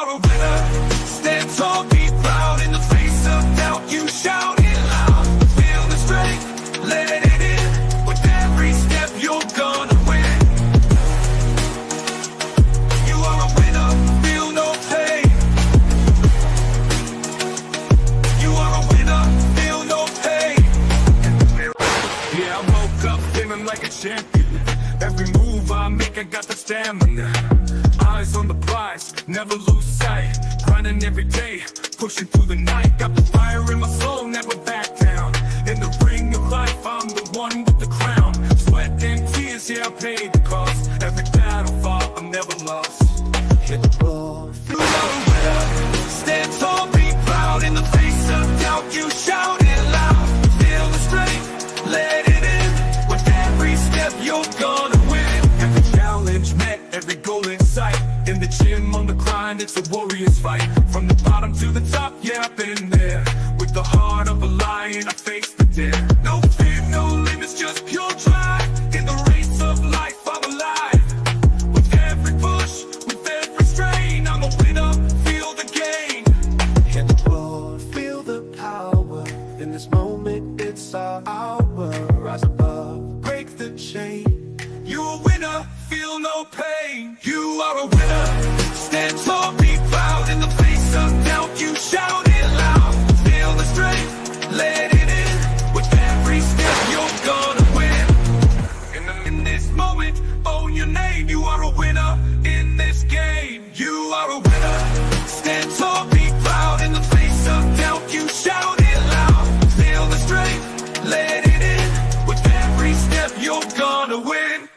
are a winner. Stand tall, be proud. In the face of doubt, you shout it loud. Feel the strength, let it in. With every step, you're gonna win. You are a winner, feel no pain. You are a winner, feel no pain. Yeah, I woke up feeling like a champion. Every move I make, I got the stamina. Eyes on the prize, never lose sight. Grinding every day, pushing through the night. Got the fire in my soul, never back down. In the ring of life, I'm the one with the crown. Sweat and tears, yeah, I paid the cost. Every battle fought, I'm never lost. Hit the floor, feel no winner. Stand tall, be proud. In the face of doubt, you shout it loud. Feel the strength, let it in. With every step, you're gonna win. Every challenge met, every goal in sight. In the gym, on the grind, it's a warrior's fight. From the bottom to the top, yeah, I've been there. With the heart of a lion, I face the dare. No fear, no limits, just pure drive. In the race of life, I'm alive. With every push, with every strain, I'm a winner, feel the gain. Hit the floor, feel the power. In this moment, it's our hour. Rise above, break the chain. You're a winner, feel no pain. You are a winner. Stand tall, be proud. In the face of doubt, you shout it loud. Feel the strength, let it in. With every step, you're gonna win. In this moment, own your name. You are a winner in this game. You are a winner. Stand tall, be proud. In the face of doubt, you shout it loud. Feel the strength, let it in. With every step, you're gonna win.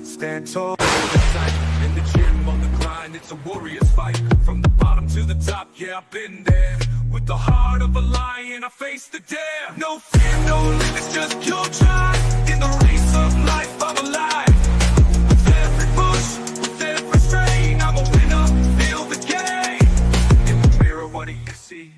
Stand tall, in the gym, on the grind, it's a warrior's fight. From the bottom to the top, yeah, I've been there. With the heart of a lion, I face the dare. No fear, no limits, just pure drive. In the race of life, I'm alive. With every push, with every strain, I'm a winner, feel the game. In the mirror, what do you see?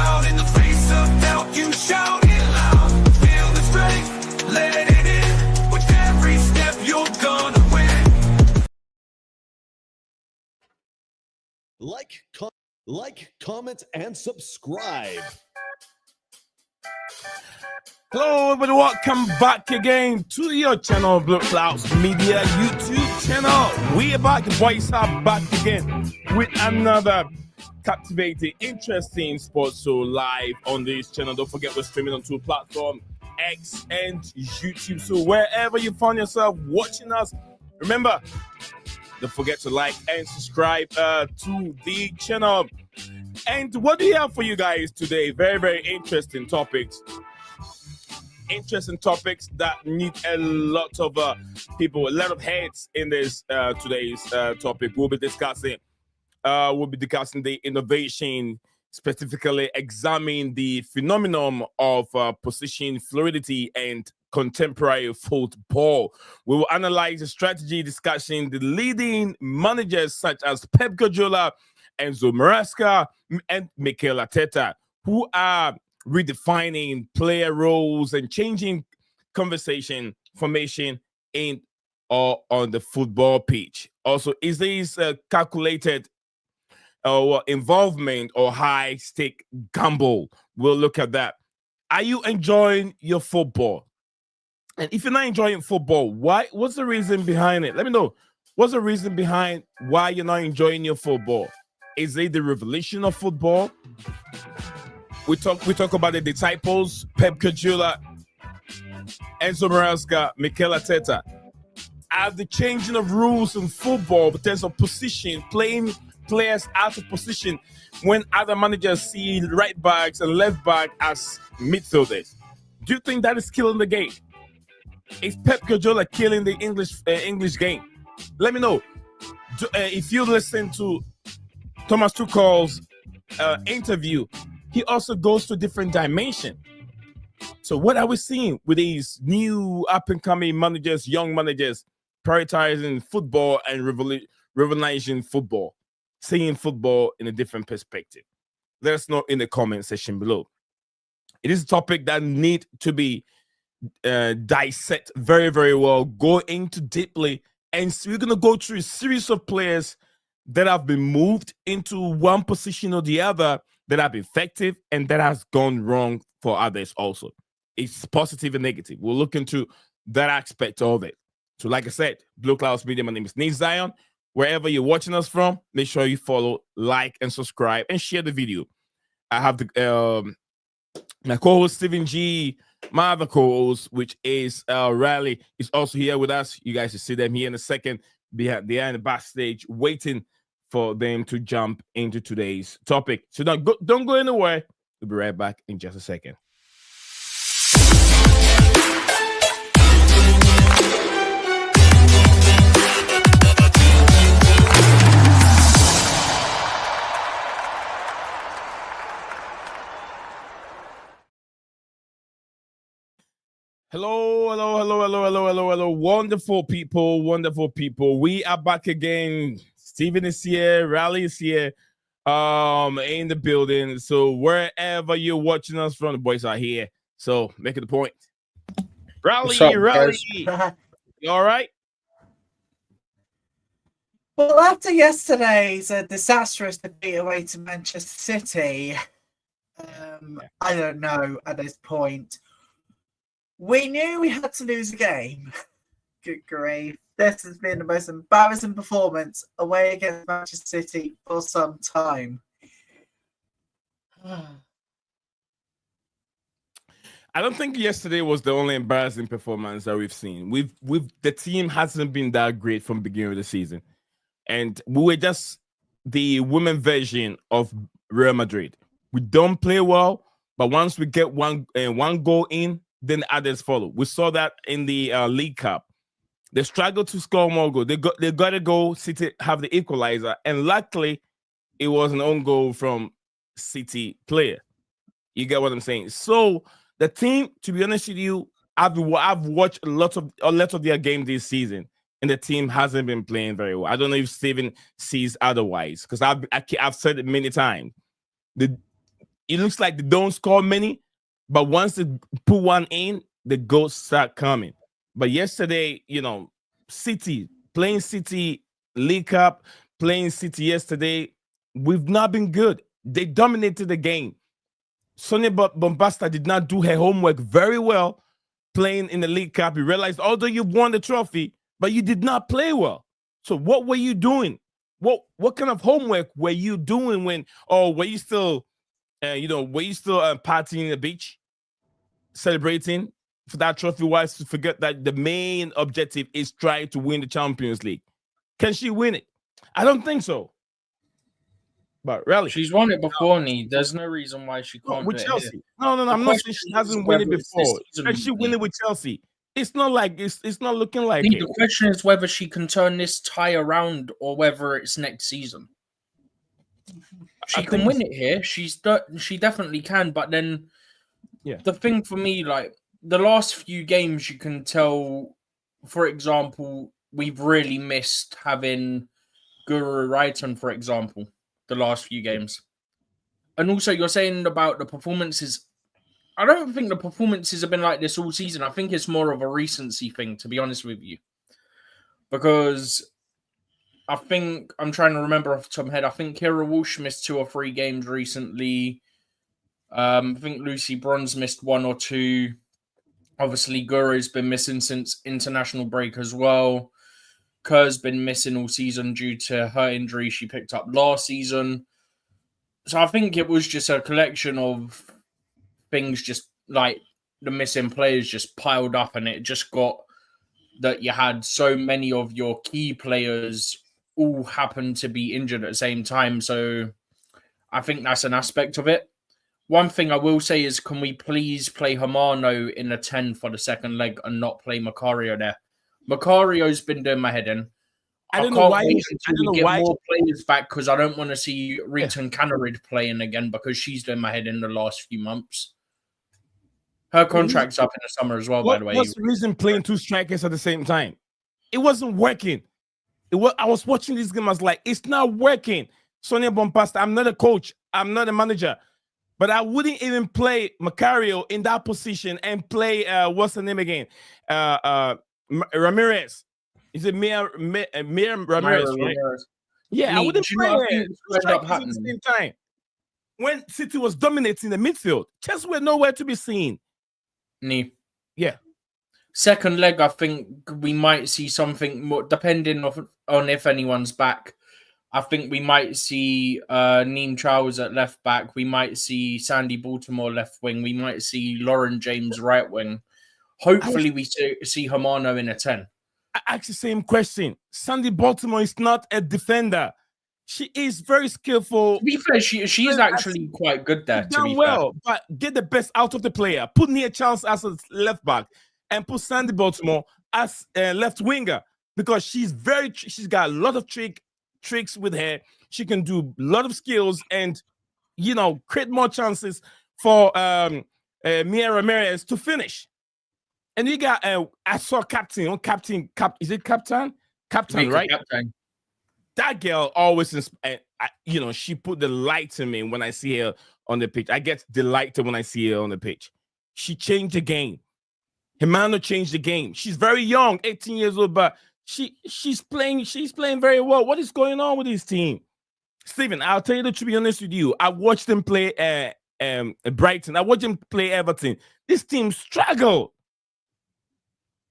Out in the face of doubt, you shout it loud. Feel the strength, let it in. With every step, you're gonna win. Like, comment, and subscribe. Hello, everybody. Welcome back again to your channel, BlueClouds Media YouTube channel. We are back. The boys are back again with another captivating, interesting sports show live on this channel. Don't forget, we're streaming on two platforms, X and YouTube. So wherever you find yourself watching us, remember, don't forget to like and subscribe to the channel. And what do we have for you guys today? Very, very interesting topics. Interesting topics that need a lot of people, a lot of heads in this today's topic. We'll be discussing the innovation, specifically examining the phenomenon of position fluidity and contemporary football. We will analyze the strategy discussion, the leading managers such as Pep Guardiola, Enzo Maresca, and Mikel Arteta, who are redefining player roles and changing conversation formation in or on the football pitch. Also, is this calculated involvement or high-stake gamble? We'll look at that. Are you enjoying your football? And if you're not enjoying football, why? What's the reason behind it? Let me know. What's the reason behind why you're not enjoying your football? Is it the revolution of football? We talk about the disciples, Pep Guardiola, Enzo Maresca, Mikel Arteta. Are the changing of rules in football in terms of position, playing players out of position when other managers see right backs and left back as midfielders? Do you think that is killing the game? Is Pep Guardiola killing the English game? Let me know. If you listen to Thomas Tuchel's interview, he also goes to a different dimension. So what are we seeing with these new up-and-coming managers, young managers, prioritizing football and revolutionizing football, seeing football in a different perspective? let us know in the comment section below. It is a topic that need to be dissect very, very well, go into deeply, and so we're going to go through a series of players that have been moved into one position or the other that have been effective and that has gone wrong for others also. It's positive and negative. We'll look into that aspect of it. So like I said, BlueClouds Media, my name is Nate Zion. Wherever you're watching us from, make sure you follow, like, and subscribe, and share the video. I have the my co-host Stephen G, my other co-host, which is Riley, is also here with us. You guys will see them here in a second behind the backstage, waiting for them to jump into today's topic. So don't go anywhere. We'll be right back in just a second. Hello, wonderful people. We are back again. Steven is here, Raleigh is here, in the building. So wherever you're watching us from, the boys are here. So make it a point. Raleigh, you all right? Well, after yesterday's disastrous defeat away to Manchester City, I don't know at this point. We knew we had to lose a game. Good grief. This has been the most embarrassing performance away against Manchester City for some time. I don't think yesterday was the only embarrassing performance that we've seen. The team hasn't been that great from the beginning of the season. And we were just the women version of Real Madrid. We don't play well, but once we get one goal in, then others follow. We saw that in the League Cup. They struggled to score more goals. They got to go City have the equalizer, and luckily, it was an own goal from City player. You get what I'm saying? So the team, to be honest with you, I've watched a lot of their game this season, and the team hasn't been playing very well. I don't know if Steven sees otherwise, because I've said it many times. It looks like they don't score many, but once they put one in, the goals start coming. But yesterday, City, playing City League Cup, playing City yesterday, we've not been good. They dominated the game. Sonia Bombasta did not do her homework very well playing in the League Cup. You realized, although you won the trophy, but you did not play well. So what were you doing? What kind of homework were you doing were you still partying in the beach, celebrating for that trophy? Was to forget that the main objective is trying to win the Champions League. Can she win it? I don't think so. But really, she's won it before, There's no reason why she can't with do Chelsea. It No. I'm not saying she hasn't won it before. Can she win it with Chelsea? It's not like it's not looking like it. The question is whether she can turn this tie around or whether it's next season. She can win it here. She definitely can. But then, the thing for me, like the last few games, you can tell. For example, we've really missed having Guru Raitan, for example, the last few games. And also, you're saying about the performances. I don't think the performances have been like this all season. I think it's more of a recency thing, to be honest with you. Because I think, I'm trying to remember off the top of my head, I think Kira Walsh missed 2 or 3 games recently. I think Lucy Bronze missed 1 or 2. Obviously, Guru's been missing since international break as well. Kerr's been missing all season due to her injury she picked up last season. So I think it was just a collection of things, just like the missing players just piled up, and it just got that you had so many of your key players all happen to be injured at the same time. So I think that's an aspect of it. One thing I will say is, can we please play Hamano in the 10 for the second leg and not play Macario there? Macario's been doing my head in. I don't know why we get more players back, because I don't want to see Reeton Canarid playing again, because she's doing my head in the last few months. Her contract's up in the summer as well, by the way. What's the reason playing 2 strikers at the same time? It wasn't working. I was watching this game. I was like, it's not working. Sonia Bompasta, I'm not a coach. I'm not a manager, but I wouldn't even play Macario in that position and play what's the name again? Ramirez. Is it Mir Ramirez, right? Ramirez. Yeah, I wouldn't do you play know what I think will end up strikers at the happening? same time. When City was dominating the midfield, just were nowhere to be seen. Yeah. Second leg, I think we might see something more, depending on if anyone's back. I think we might see Neem Charles at left back. We might see Sandy Baltimore left wing. We might see Lauren James right wing. Hopefully, we see Hermano in a 10. I asked the same question. Sandy Baltimore is not a defender. She is very skillful. To be fair, she is actually quite good there. To be fair, but get the best out of the player. Put Nia Charles as a left back and put Sandy Baltimore as a left winger because she's got a lot of tricks with her. She can do a lot of skills and create more chances for Mia Ramirez to finish. And you got I saw captain, is it captain? Captain, right? Captain. That girl always, she put the light in me when I see her on the pitch. I get delighted when I see her on the pitch. She changed the game. Hermano changed the game. She's very young, 18 years old, but she's playing very well. What is going on with this team? Stephen, I'll tell you to be honest with you. I watched them play Brighton. I watched them play Everton. This team struggled.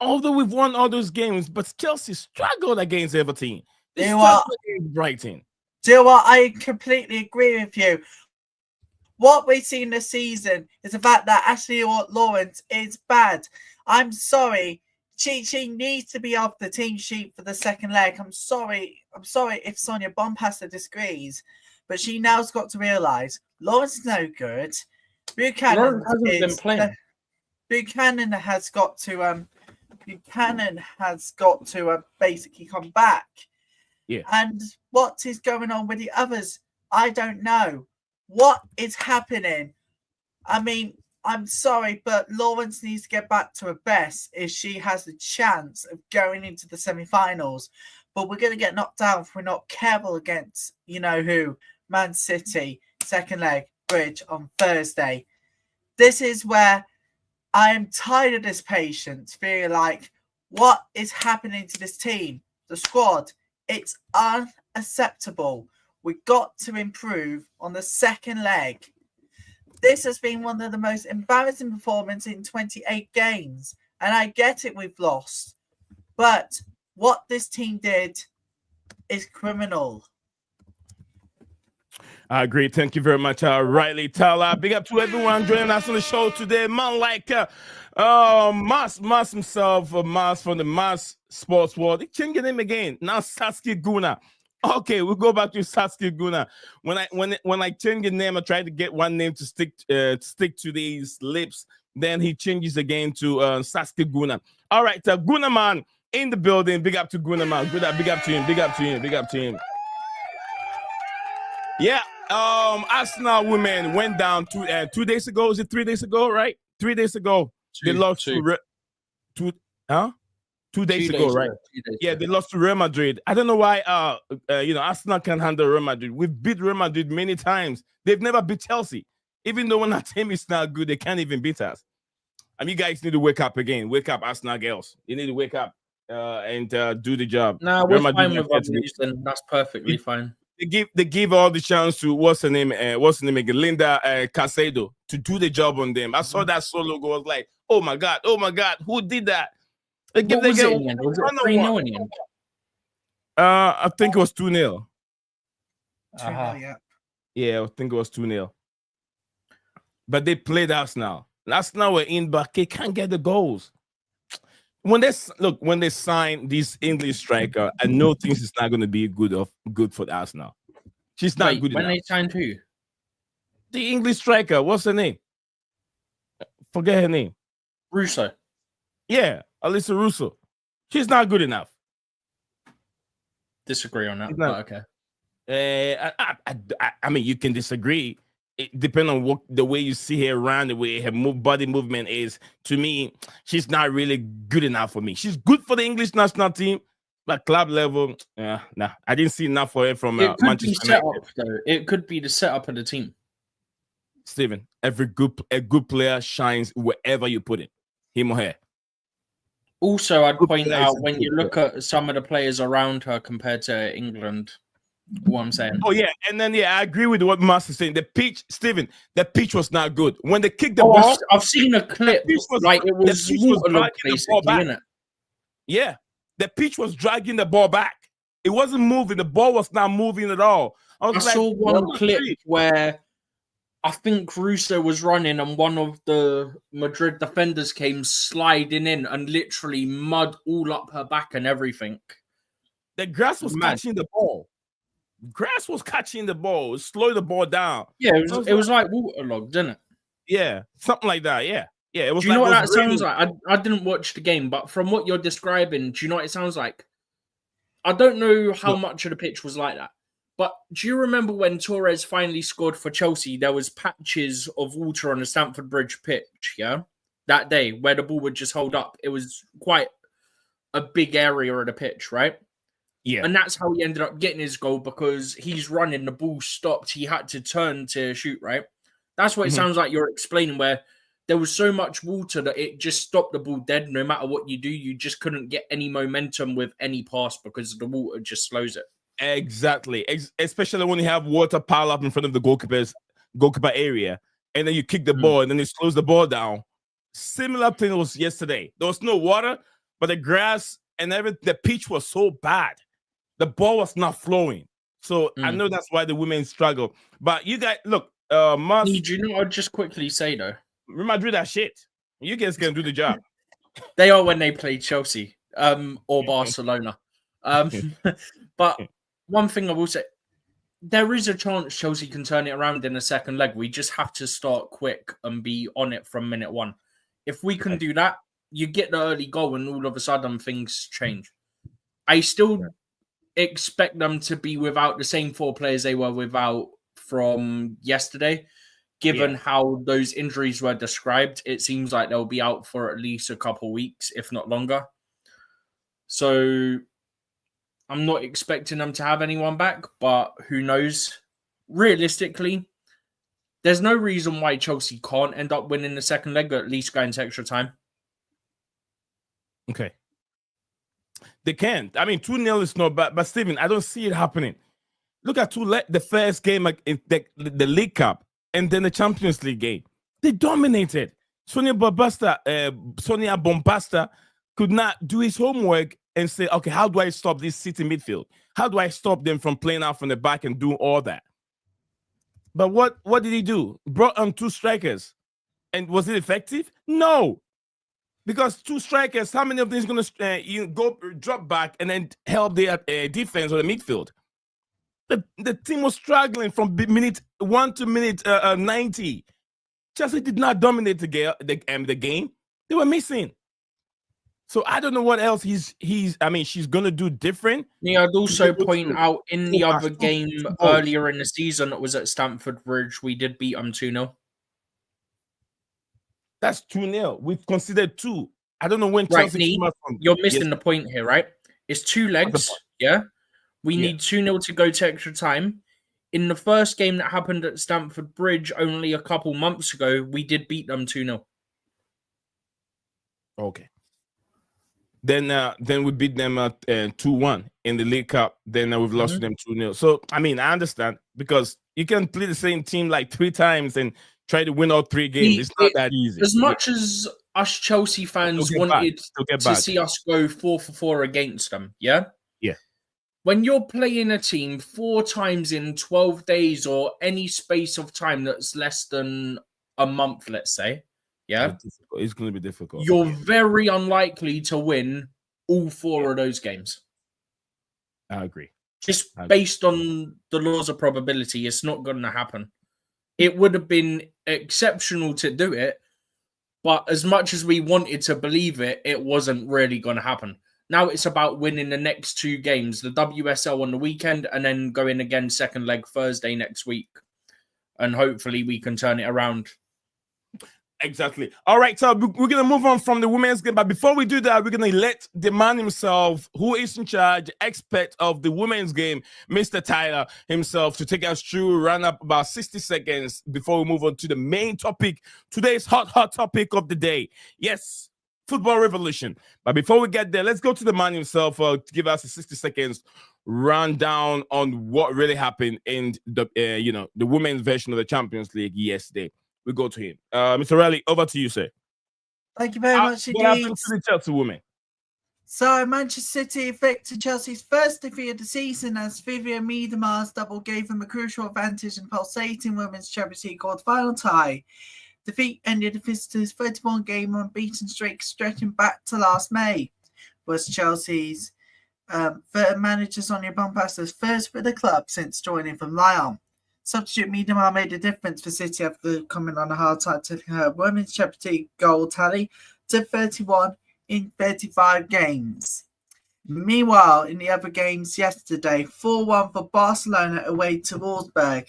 Although we've won all those games, but Chelsea struggled against Everton. They struggled against Brighton. Do you know what? I completely agree with you. What we've seen this season is the fact that Ashley Lawrence is bad. I'm sorry. She needs to be off the team sheet for the second leg. I'm sorry if Sonia Bompasser disagrees, but she now's got to realise Lawrence is no good. Buchanan has got to basically come back. Yeah. And what is going on with the others? I don't know. What is happening? I mean, I'm sorry, but Lawrence needs to get back to her best if she has a chance of going into the semi-finals. But we're going to get knocked out if we're not careful against, Man City, second leg, Bridge on Thursday. This is where I am tired of this patience, feeling like, what is happening to this team? The squad, it's unacceptable. We've got to improve on the second leg. This has been one of the most embarrassing performances in 28 games. And I get it, we've lost. But what this team did is criminal. I agree. Thank you very much, Riley Tyler. Big up to everyone joining us on the show today. Man like Mas himself, Mas from the Mas Sports World. He changed his name again. Now Saskia Guna. Okay, we'll go back to Saskia Guna. When I change the name, I try to get one name to stick to these lips. Then he changes again to Saskia Guna. All right, Guna man in the building. Big up to Guna man. Big up to him. Big up to him. Big up to him. Yeah. Arsenal women went down 2 days ago. Is it 3 days ago? Right, 3 days ago. They lost to 2 days ago, right? Yeah, they lost to Real Madrid. I don't know why. Arsenal can handle Real Madrid. We've beat Real Madrid many times. They've never beat Chelsea. Even though when our team is not good, they can't even beat us. You guys need to wake up again. Wake up, Arsenal girls. You need to wake up and do the job. Nah, we're fine with our then. That's perfectly fine. They give all the chance to what's her name again, Linda Casado, to do the job on them. I saw that solo goal. I was like, oh my god, who did that? Was it 3-0 in the end? I think it was 2-0. Yeah, I think it was 2-0. But they played Arsenal. Arsenal were in, but they can't get the goals. When they sign this English striker, I know things is not going to be good for Arsenal. She's not good enough. When they signed who? The English striker. What's her name? Forget her name. Russo. Yeah, Alyssa Russo. She's not good enough. Disagree on that, but okay. I mean, you can disagree. It depends on the way you see her around, the way her body movement is. To me, she's not really good enough for me. She's good for the English national team, But club level, nah, I didn't see enough for it from It could Manchester be set United. up though. It could be the setup of the team. Steven, a good player shines wherever you put it, him or her. Also, I'd Good point player is out a when good you look at some of the players around her compared to England, what I'm saying. Oh yeah, and then I agree with what Master's saying. The pitch, Steven, the pitch was not good. When they kicked the ball, I've seen a clip. pitch was- Like it was the pitch was waterlogged, dragging the ball basically, back. innit? yeah, the pitch was dragging the ball back. It wasn't moving. The ball was not moving at all. I saw one clip where I think Russo was running and one of the Madrid defenders came sliding in and literally mud all up her back and everything. The grass was catching the ball. Grass was catching the ball. Slow the ball down. Yeah, it was like waterlogged, didn't it? Yeah, something like that. Yeah. It was. Do you know what that raining. sounds like? I didn't watch the game, but from what you're describing, do you know what it sounds like? I don't know how much of the pitch was like that, but do you remember when Torres finally scored for Chelsea? There was patches of water on the Stamford Bridge pitch, yeah? That day, where the ball would just hold up. It was quite a big area of the pitch, right? Yeah. And that's how he ended up getting his goal, because he's running, the ball stopped, he had to turn to shoot, right? That's what it sounds like you're explaining, where there was so much water that it just stopped the ball dead. No matter what you do, you just couldn't get any momentum with any pass because the water just slows it. Exactly. Especially when you have water pile up in front of the goalkeeper area, and then you kick the ball, and then it slows the ball down. Similar thing was yesterday. There was no water, but the grass and everything, the pitch was so bad. The ball was not flowing. So I know that's why the women struggle. But you guys, look, Do you know what I'd just quickly say, though? Real Madrid that shit. You guys can do the job. They are when they play Chelsea or Barcelona. But one thing I will say, there is a chance Chelsea can turn it around in the second leg. We just have to start quick and be on it from minute one. If we can do that, you get the early goal and all of a sudden things change. I still expect them to be without the same 4 players they were without from yesterday. Given how those injuries were described, it seems like they'll be out for at least a couple weeks, if not longer. So I'm not expecting them to have anyone back, but who knows? Realistically, there's no reason why Chelsea can't end up winning the second leg, or at least going to extra time. Okay. They can't. I mean, 2-0 is not bad, but Steven, I don't see it happening. Look at the first game in the League Cup. And then the Champions League game, they dominated. Sonia Bombasta could not do his homework and say, okay, how do I stop this City midfield? How do I stop them from playing out from the back and doing all that? But what did he do? Brought on 2 strikers. And was it effective? No. Because 2 strikers, how many of them is going to go drop back and then help the defense or the midfield? The team was struggling from minute 1 to minute 90. Chelsea did not dominate the game. They were missing. So I don't know what else she's gonna do different. Yeah, I'd also point out in the other game earlier in the season that was at Stamford Bridge, we did beat them 2-0. That's 2-0. We've considered 2. I don't know when Chelsea. You're missing the point here, right? It's 2 legs, yeah. We need 2-0 to go to extra time. In the first game that happened at Stamford Bridge only a couple months ago, we did beat them 2-0. Okay. Then we beat them 2-1 in the League Cup. Then we've lost to them 2-0. So, I mean, I understand, because you can play the same team like 3 times and try to win all 3 games. It's not that easy. As much as us Chelsea fans wanted to see us go 4-for-4 against them, yeah? Yeah. When you're playing a team 4 times in 12 days or any space of time that's less than a month, let's say, yeah, it's going to be difficult. You're very unlikely to win all 4 of those games. I agree. Just based on the laws of probability, it's not going to happen. It would have been exceptional to do it, but as much as we wanted to believe it, it wasn't really going to happen. Now it's about winning the next 2 games, the WSL on the weekend, and then going again second leg Thursday next week. And hopefully we can turn it around. Exactly. All right, so we're going to move on from the women's game. But before we do that, we're going to let the man himself, who is in charge, expert of the women's game, Mr. Tyler himself, to take us through, run up about 60 seconds before we move on to the main topic, today's hot topic of the day. Yes, football revolution. But before we get there, let's go to the man himself to give us a 60 seconds rundown on what really happened in the, the women's version of the Champions League yesterday. We go to him. Mr. Riley, over to you, sir. Thank you very much What indeed. happened to the Chelsea women? So, Manchester City victor Chelsea's first defeat of the season as Vivian Miedemar's double gave them a crucial advantage in pulsating women's Champions League quarter-final tie. Defeat ended the visitors' 31-game unbeaten streak stretching back to last May. Was Chelsea's third manager Sonia Bompastor's first with the club since joining from Lyon. Substitute Miedemar made a difference for City after coming on a hard time to her women's Champions League goal tally to 31 in 35 games. Meanwhile, in the other games yesterday, 4-1 for Barcelona away to Wolfsburg,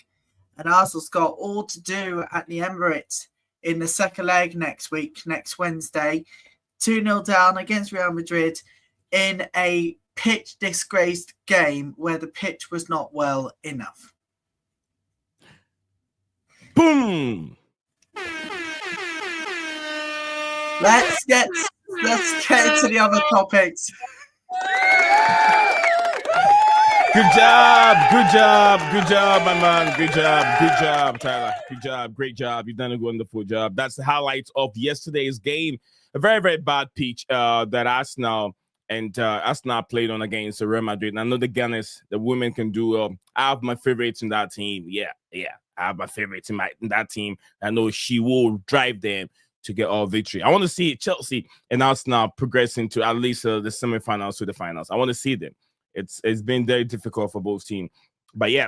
and Arsenal's got all to do at the Emirates in the second leg next Wednesday. 2-0 down against Real Madrid in a pitch-disgraced game where the pitch was not well enough. Boom! Let's get to the other topics. Good job, my man. Good job, Tyler. Good job, great job. You've done a wonderful job. That's the highlights of yesterday's game. A very, very bad pitch that Arsenal played on against Real Madrid. And I know the Gunners, the women can do well. I have my favorites in that team. Yeah. I have my favorites in that team. I know she will drive them to get all victory. I want to see Chelsea and Arsenal progressing to at least the semifinals to the finals. I want to see them. It's been very difficult for both teams. But yeah,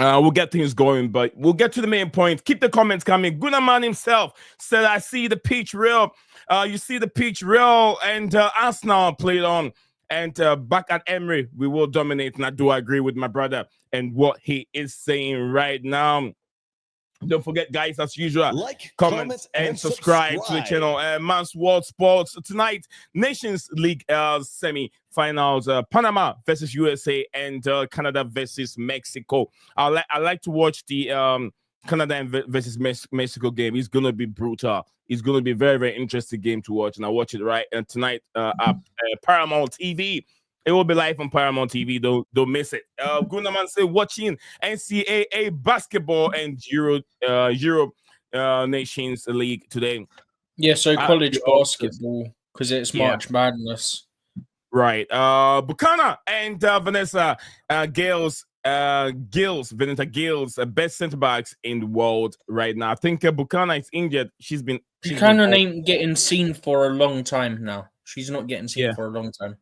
we'll get things going. But we'll get to the main point. Keep the comments coming. Gunnaman himself said, I see the pitch real. You see the pitch real. And Arsenal played on. And back at Emery, we will dominate. And I do agree with my brother and what he is saying right now. Don't forget, guys, as usual, like, comment, and subscribe to the channel. Man's World Sports tonight, Nations League semi-finals, Panama versus USA and Canada versus Mexico. I like to watch the Canada versus Mexico game. It's gonna be brutal. It's gonna be a very, very interesting game to watch, and I watch it tonight at Paramount TV. It will be live on Paramount TV. Don't miss it. Gunnaman say watching NCAA basketball and Euro Nations League today. Yeah, so college basketball because it's March Madness. Right. Buchanan and Vanessa Gales, Vanessa Gales, best center backs in the world right now. I think Buchanan is injured. Buchanan ain't getting seen for a long time now. She's not getting seen for a long time.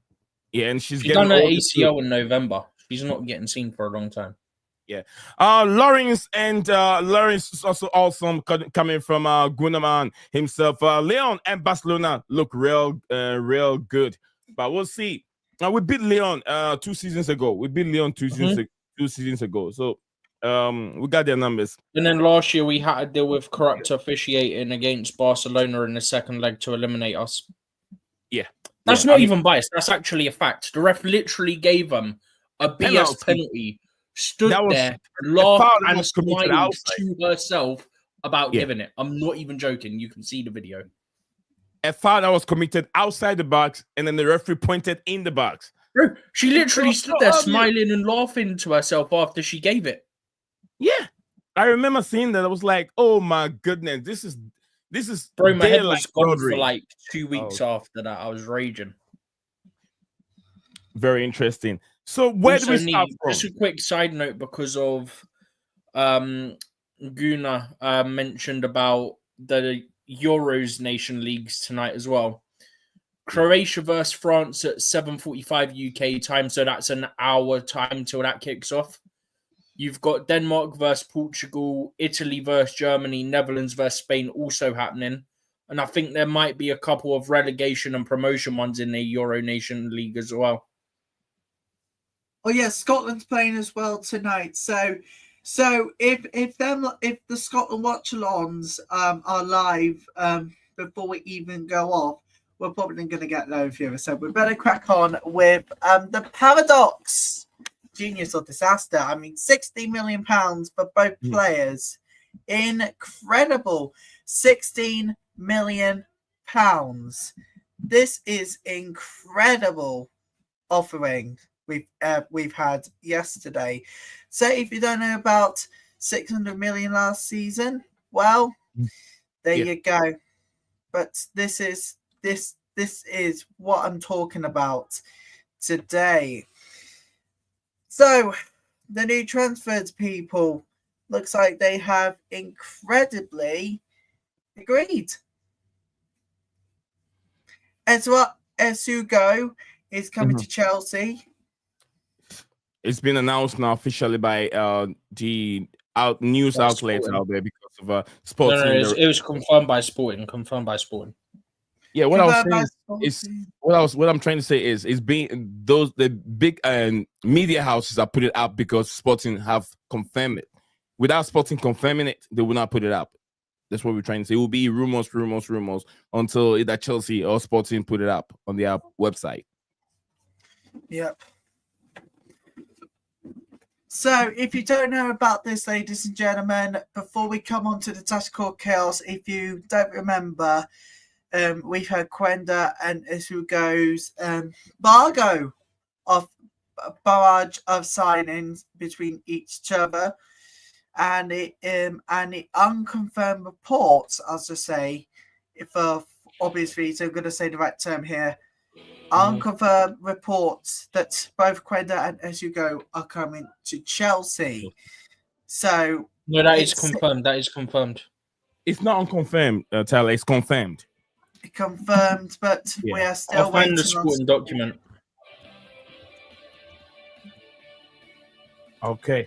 Yeah, and she's done her ACL in November. She's not getting seen for a long time. Yeah. Lawrence is also awesome coming from Gunnaman himself. Leon and Barcelona look real good. But we'll see. We beat Leon 2 seasons ago. We beat Leon 2 seasons ago. So we got their numbers. And then last year we had to deal with corrupt officiating against Barcelona in the second leg to eliminate us. Yeah. That's not even biased. That's actually a fact. The ref literally gave them a BS penalty, stood there, laughed and smiled to herself about giving it. I'm not even joking. You can see the video. A foul that was committed outside the box, and then the referee pointed in the box. Bro, she literally stood there smiling and laughing to herself after she gave it. Yeah. I remember seeing that. I was like, oh my goodness, this is bro, my head was gone for like 2 weeks after that. I was raging. Very interesting. So where do we start from? Just a quick side note because of Guna mentioned about the Euros Nation Leagues tonight as well. Croatia versus France at 7:45 UK time, so that's an hour time till that kicks off. You've got Denmark versus Portugal, Italy versus Germany, Netherlands versus Spain also happening. And I think there might be a couple of relegation and promotion ones in the Euro Nation League as well. Oh, yeah, Scotland's playing as well tonight. So So if the Scotland watch-alongs are live before we even go off, we're probably going to get no viewers. So we better crack on with the paradox, genius or disaster. I mean, £60 million for both players, incredible. £16 million. This is incredible offering we've had yesterday. So if you don't know about 600 million last season, well, there you go. But this is what I'm talking about today. So the new transfers, people, looks like they have incredibly agreed. As well as Hugo is coming to Chelsea. It's been announced now officially by the news outlets out there because of sports. No, it was confirmed by Sporting. Yeah, what I'm trying to say is being the big media houses that put it out because Sporting have confirmed it. Without Sporting confirming it, they will not put it up. That's what we're trying to say. It will be rumors until either Chelsea or Sporting put it up on their website. Yep. So, if you don't know about this, ladies and gentlemen, before we come on to the tactical chaos, if you don't remember, we've had Quenda and Isugo's barrage of signings between each other, and the unconfirmed reports, as I say, for obvious reasons, I'm going to say the right term here. Unconfirmed reports that both Quenda and Isugo are coming to Chelsea. So no, that is confirmed. That is confirmed. It's not unconfirmed, Tyler. It's confirmed. Confirmed, but we are still waiting. I'll find the Sporting document. Okay.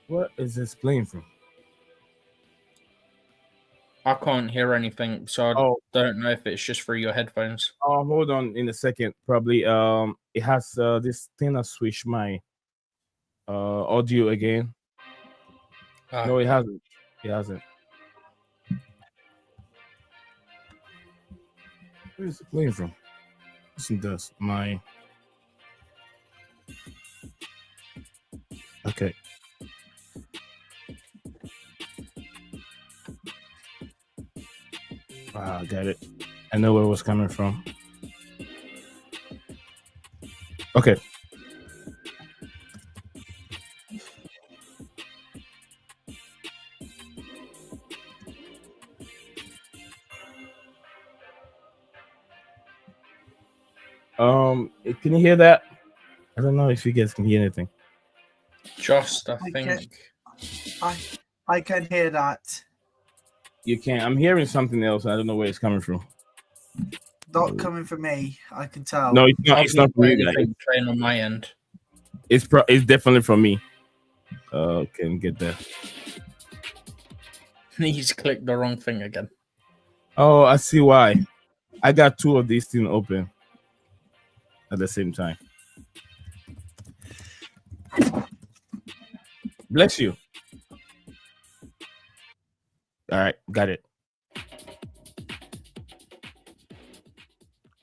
What is this playing from? I can't hear anything, so I don't know if it's just through your headphones. Oh, hold on in a second. Probably it has this thing. I switched my audio again. No, it hasn't. Where is it playing from? Listen, does my okay. I got it. I know where it was coming from. Okay. Can you hear that? I don't know if you guys can hear anything. Just, I think. I can hear that. You can. I'm hearing something else. I don't know where it's coming from. Not coming from me. I can tell. No, it's not. It's not from you guys. Playing on my end. It's definitely from me. Can get that. He's clicked the wrong thing again. Oh, I see why. I got two of these things open at the same time. Bless you. All right, got it.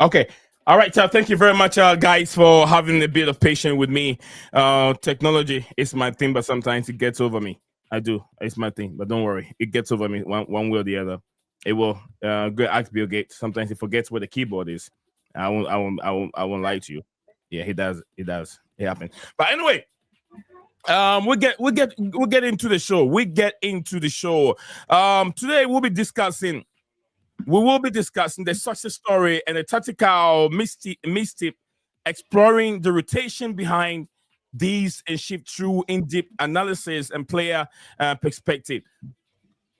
Okay. All right, so thank you very much, guys, for having a bit of patience with me. Technology is my thing, but sometimes it gets over me. I do. It's my thing, but don't worry. It gets over me one way or the other. It will. Go ask Bill Gates. Sometimes he forgets where the keyboard is. I won't lie to you. Yeah, he does. It happens. But anyway, we'll get into the show. Today we will be discussing the success story and the tactical mystic, exploring the rotation behind these and shift through in-depth analysis and player perspective.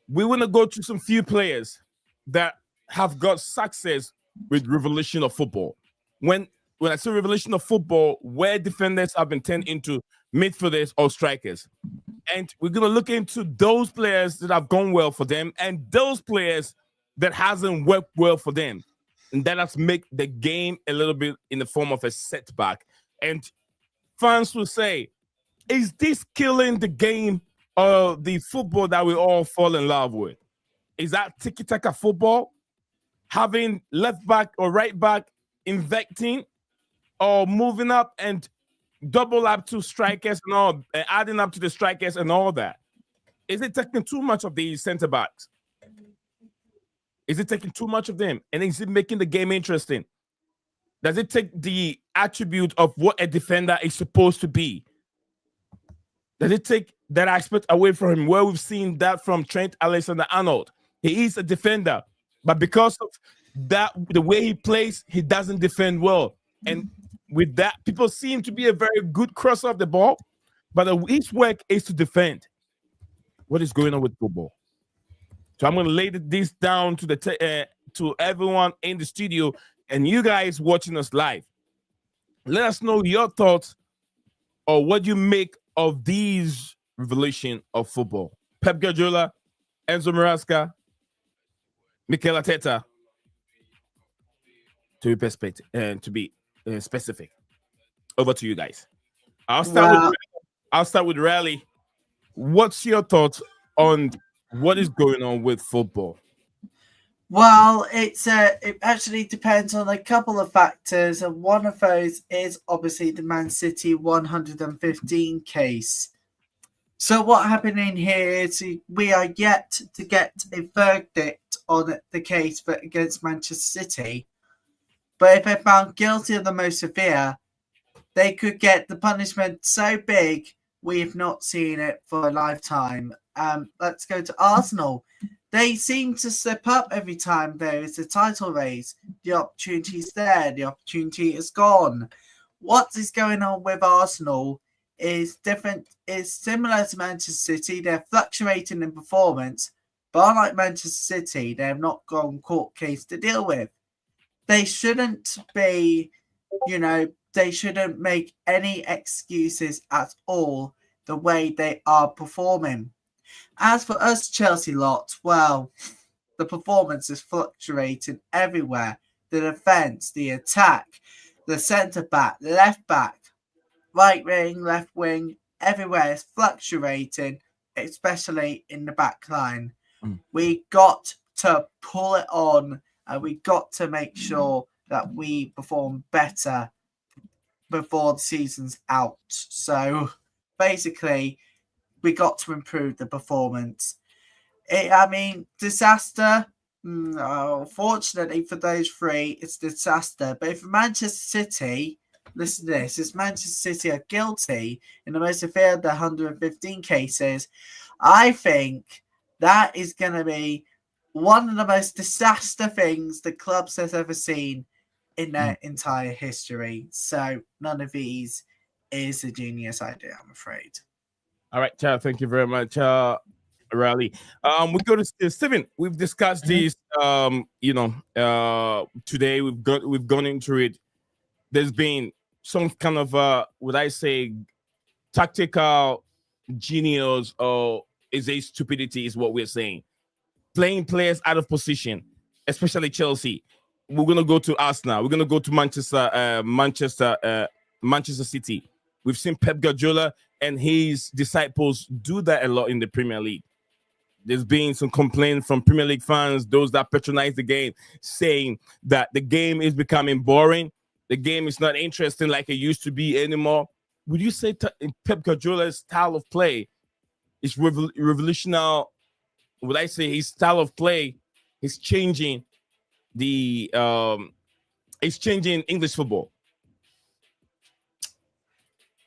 We want to go to some few players that have got success with revolution of football. When I say revolution of football, where defenders have been turned into midfielders or strikers. And we're going to look into those players that have gone well for them and those players that hasn't worked well for them. and that has made the game a little bit in the form of a setback. And fans will say, is this killing the game of the football that we all fall in love with? Is that tiki-taka football? Having left back or right back inverting or moving up and double up to strikers and all, adding up to the strikers and all that? Is it taking too much of these center backs? Is it taking too much of them? And is it making the game interesting? Does it take the attribute of what a defender is supposed to be? Does it take that aspect away from him? Where we've seen that from Trent Alexander-Arnold. He is a defender, but because of that, the way he plays, he doesn't defend well. And with that, people see him to be a very good crosser of the ball, but his work is to defend. What is going on with football? So I'm going to lay this down to to everyone in the studio and you guys watching us live. Let us know your thoughts or what you make of these revelation of football. Pep Guardiola, Enzo Maresca, Mikel Arteta, to be specific. Over to you guys. I'll start with Raleigh. What's your thoughts on what is going on with football? Well, it actually depends on a couple of factors, and one of those is obviously the Man City 115 case. So what happening here is we are yet to get a verdict on the case against Manchester City. But if they're found guilty of the most severe, they could get the punishment so big we have not seen it for a lifetime. Let's go to Arsenal. They seem to slip up every time there is a title race. The opportunity is there. The opportunity is gone. What is going on with Arsenal is different. Is similar to Manchester City. They're fluctuating in performance, but unlike Manchester City, they have not got a court case to deal with. They shouldn't be, they shouldn't make any excuses at all the way they are performing. As for us Chelsea lot, well, the performance is fluctuating everywhere. The defence, the attack, the centre-back, left back, right wing, left wing, everywhere is fluctuating, especially in the back line. We got to pull it on and we got to make sure that we perform better before the season's out. So basically, we got to improve the performance. Disaster. Fortunately for those three, it's disaster. But if Manchester City, listen to this, if Manchester City are guilty in the most severe of the 115 cases, I think that is going to be one of the most disaster things the clubs has ever seen in their entire history. So none of these is a genius idea, I'm afraid. All right, Chad, thank you very much, Riley. We go to Stephen. We've discussed this, today. We've gone into it. There's been some kind of, would I say, tactical genius, or is a stupidity, is what we're saying. Playing players out of position, especially Chelsea. We're gonna go to Arsenal. We're gonna go to Manchester City. We've seen Pep Guardiola and his disciples do that a lot in the Premier League. There's been some complaints from Premier League fans, those that patronize the game, saying that the game is becoming boring. The game is not interesting like it used to be anymore. Would you say Pep Guardiola's style of play is revolutionary? Would I say his style of play is changing English football?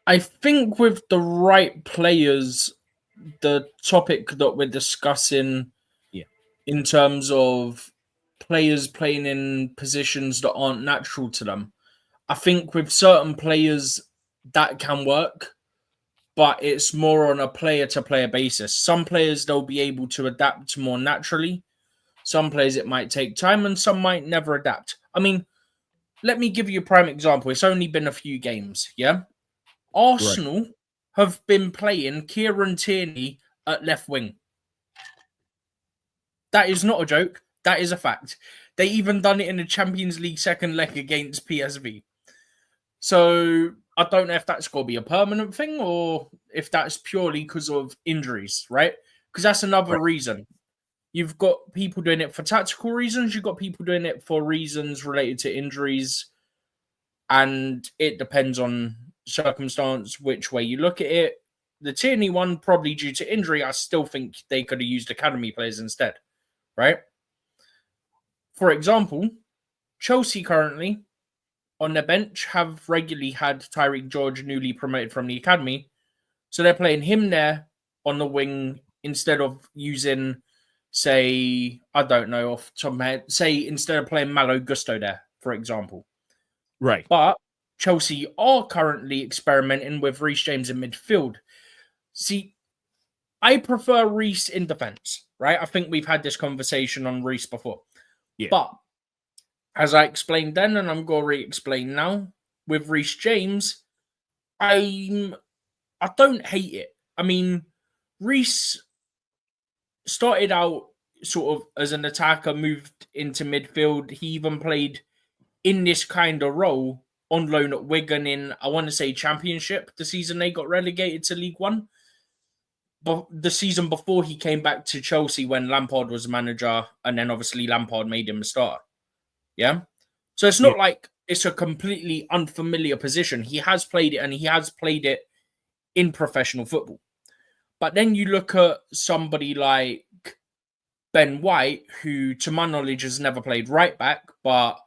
I think with the right players, the topic that we're discussing in terms of players playing in positions that aren't natural to them, I think with certain players that can work, but it's more on a player-to-player basis. Some players, they'll be able to adapt more naturally. Some players, it might take time, and some might never adapt. I mean, let me give you a prime example. It's only been a few games, yeah? Arsenal have been playing Kieran Tierney at left wing. That is not a joke. That is a fact. They even done it in the Champions League second leg against PSV. So I don't know if that's going to be a permanent thing or if that's purely because of injuries, right? Because that's another reason. You've got people doing it for tactical reasons. You've got people doing it for reasons related to injuries. And it depends on circumstance, which way you look at it. The Tierney one, probably due to injury, I still think they could have used academy players instead, right? For example, Chelsea currently on their bench have regularly had Tyreek George, newly promoted from the academy. So they're playing him there on the wing instead of using, say, I don't know, off the top of my head, say instead of playing Malo Gusto there, for example. Right. But Chelsea are currently experimenting with Reece James in midfield. See, I prefer Reece in defense, right? I think we've had this conversation on Reece before. Yeah. But as I explained then, and I'm going to re-explain now, with Reece James, I don't hate it. I mean, Reece started out sort of as an attacker, moved into midfield. He even played in this kind of role on loan at Wigan in, I want to say, Championship, the season they got relegated to League One. But the season before he came back to Chelsea when Lampard was manager, and then obviously Lampard made him a starter. Yeah? So it's not like it's a completely unfamiliar position. He has played it, and he has played it in professional football. But then you look at somebody like Ben White, who, to my knowledge, has never played right back, but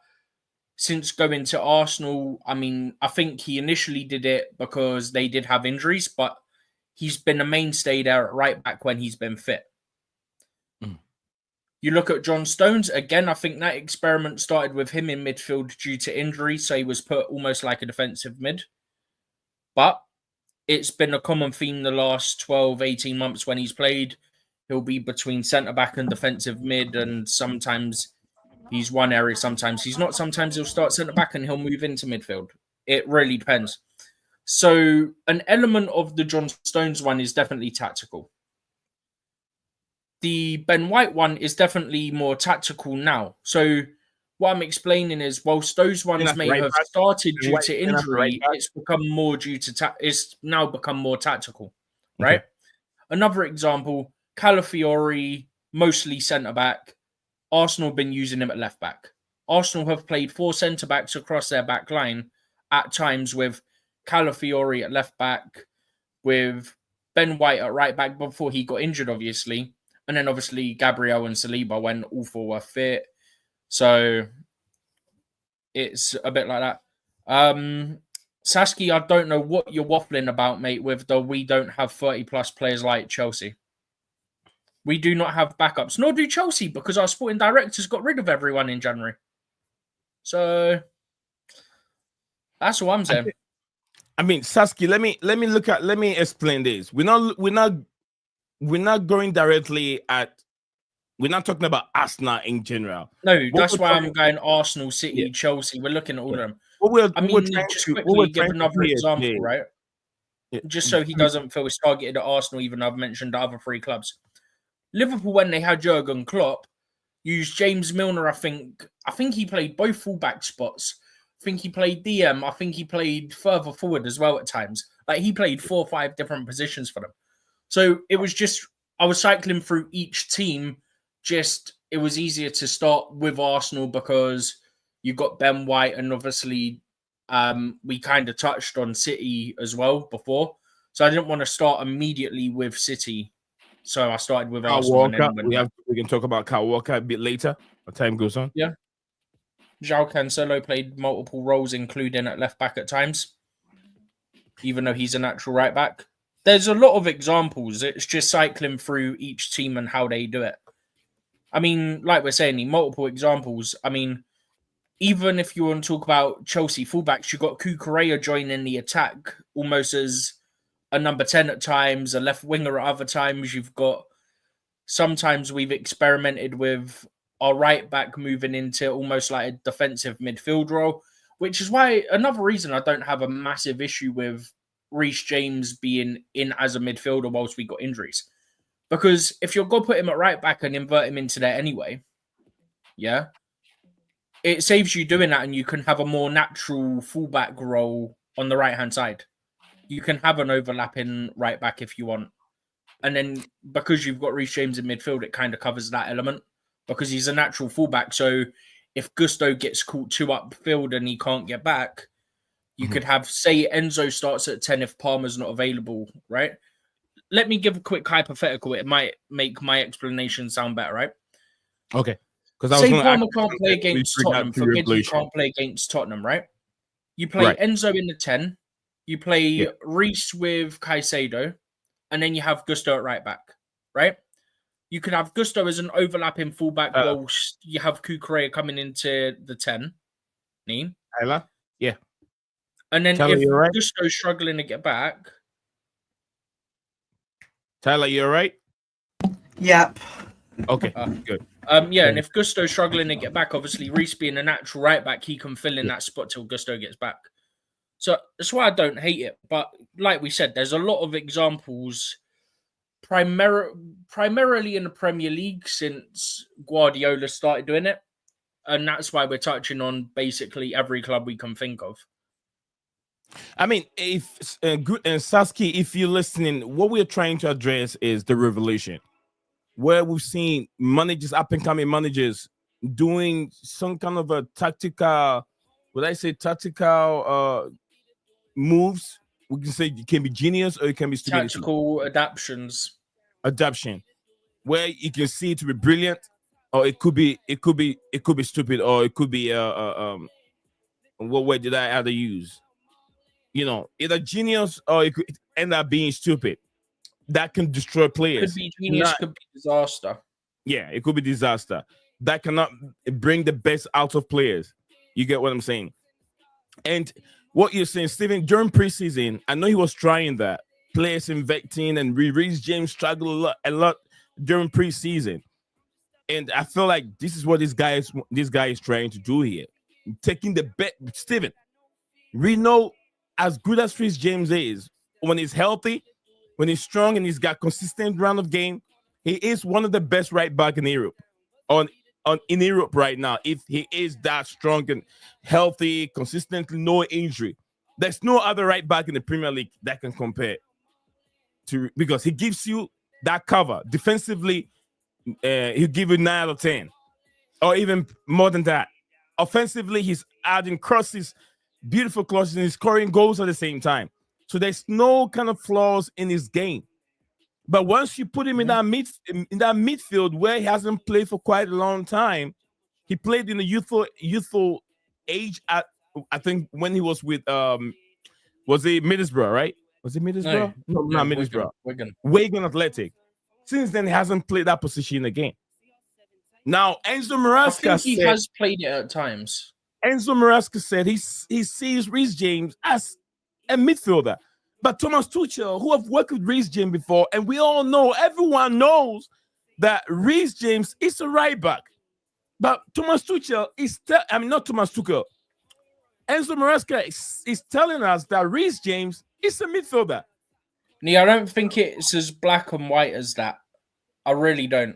since going to Arsenal, I mean, I think he initially did it because they did have injuries, but he's been a mainstay there at right back when he's been fit. You look at John Stones, again, I think that experiment started with him in midfield due to injury, so he was put almost like a defensive mid. But it's been a common theme the last 12, 18 months when he's played. He'll be between centre-back and defensive mid, and sometimes he's one area, sometimes he's not. Sometimes he'll start centre-back and he'll move into midfield. It really depends. So an element of the John Stones one is definitely tactical. The Ben White one is definitely more tactical now. So what I'm explaining is, whilst those ones may have started due to injury, it's become more due to it's now become more tactical, right? Another example, Calafiori, mostly centre back. Arsenal have been using him at left back. Arsenal have played 4 centre backs across their back line at times, with Calafiori at left back, with Ben White at right back before he got injured, obviously. And then obviously Gabriel and Saliba when all 4 were fit. So it's a bit like that. Sasky, I don't know what you're waffling about, mate, with the we don't have 30 plus players like Chelsea. We do not have backups, nor do Chelsea, because our sporting directors got rid of everyone in January. So that's what I'm saying. I mean, Sasky, let me explain this. We're not going directly at. We're not talking about Arsenal in general. No, that's why I'm going Arsenal, City, Chelsea. We're looking at all of them. Just quickly give another example, right? Yeah. Just so he doesn't feel he's targeted at Arsenal, even though I've mentioned the other 3 clubs. Liverpool, when they had Jurgen Klopp, used James Milner. I think he played both fullback spots. I think he played DM. I think he played further forward as well at times. Like, he played 4 or 5 different positions for them. So it was just, I was cycling through each team. Just, it was easier to start with Arsenal because you got Ben White, and obviously we kind of touched on City as well before. So I didn't want to start immediately with City. So I started with Arsenal. Walker. We can talk about Kyle Walker a bit later as time goes on. Yeah. João Cancelo played multiple roles, including at left back at times, even though he's a natural right back. There's a lot of examples. It's just cycling through each team and how they do it. I mean, like we're saying, multiple examples. I mean, even if you want to talk about Chelsea fullbacks, you've got Cucurella joining the attack almost as a number 10 at times, a left winger at other times. You've got, sometimes we've experimented with our right back moving into almost like a defensive midfield role, which is why another reason I don't have a massive issue with Reece James being in as a midfielder whilst we got injuries. Because if you're going to put him at right back and invert him into there anyway, yeah, it saves you doing that, and you can have a more natural fullback role on the right-hand side. You can have an overlapping right back if you want. And then because you've got Reece James in midfield, it kind of covers that element because he's a natural fullback. So if Gusto gets caught too upfield and he can't get back, you could have, say, Enzo starts at 10 if Palmer's not available, right? Let me give a quick hypothetical. It might make my explanation sound better, right? Okay. Say Palmer can't play against Tottenham. Forbid he can't play against Tottenham, right? You play Enzo in the 10. You play Reece with Caicedo. And then you have Gusto at right back, right? You could have Gusto as an overlapping fullback whilst you have Cucurella coming into the 10. Neen? Tyler? Yeah. And then Tyler, if Gusto's struggling to get back... Tyler, you all right? Yep. Okay, good. And if Gusto's struggling to get back, obviously Reece being a natural right back, he can fill in that spot till Gusto gets back. So that's why I don't hate it. But like we said, there's a lot of examples primarily in the Premier League since Guardiola started doing it. And that's why we're touching on basically every club we can think of. I mean, if Saskia, if you're listening, what we're trying to address is the revelation, where we've seen managers, up and coming managers, doing some kind of a tactical, moves. We can say it can be genius or it can be stupidity. Tactical adaptation, where you can see it to be brilliant, or it could be stupid, or it could be what word did I either use? Either genius or it could end up being stupid. That can destroy players. Could be genius, could be disaster. Yeah, it could be disaster. That cannot bring the best out of players. You get what I'm saying? And what you're saying, Stephen, during preseason, I know he was trying that. Players invecting and Reece James struggled a lot during preseason. And I feel like this is what this guy is trying to do here. Taking the bet. Stephen, we know as good as Reece James is, when he's healthy, when he's strong and he's got consistent round of game, he is one of the best right back in Europe. In Europe right now, if he is that strong and healthy, consistently, no injury, there's no other right back in the Premier League that can compare to, because he gives you that cover defensively. He'll give you 9 out of 10, or even more than that. Offensively, he's adding crosses, beautiful crosses, and he's scoring goals at the same time. So there's no kind of flaws in his game. But once you put him in that midfield where he hasn't played for quite a long time, he played in the youthful age at, I think, when he was with was it Middlesbrough, right? Was it Middlesbrough? No, not Middlesbrough. Wigan Athletic. Since then, he hasn't played that position again. Now, Enzo Maresca has played it at times. Enzo Maresca said he sees Reece James as a midfielder. But Thomas Tuchel, who have worked with Reece James before, and we all know, everyone knows that Reece James is a right back. But Thomas Tuchel not Thomas Tuchel. Enzo Maresca is telling us that Reece James is a midfielder. I don't think it's as black and white as that. I really don't.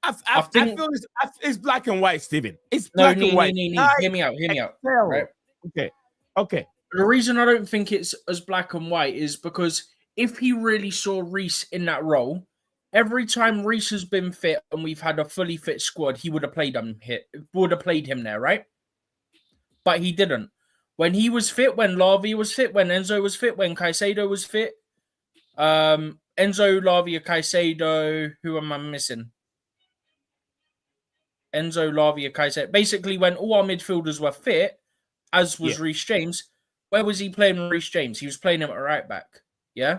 I feel it's black and white, Stephen. It's black and white. Hear me out. Right? Okay. The reason I don't think it's as black and white is because if he really saw Reece in that role, every time Reece has been fit and we've had a fully fit squad, he would have played him there, right? But he didn't. When he was fit, when Lavia was fit, when Enzo was fit, when Caicedo was fit, Enzo, Lavia, Caicedo, who am I missing? Enzo, Lavia, Caicedo. Basically, when all our midfielders were fit, as was Reece James, where was he playing with Reece James? He was playing him at right back. Yeah?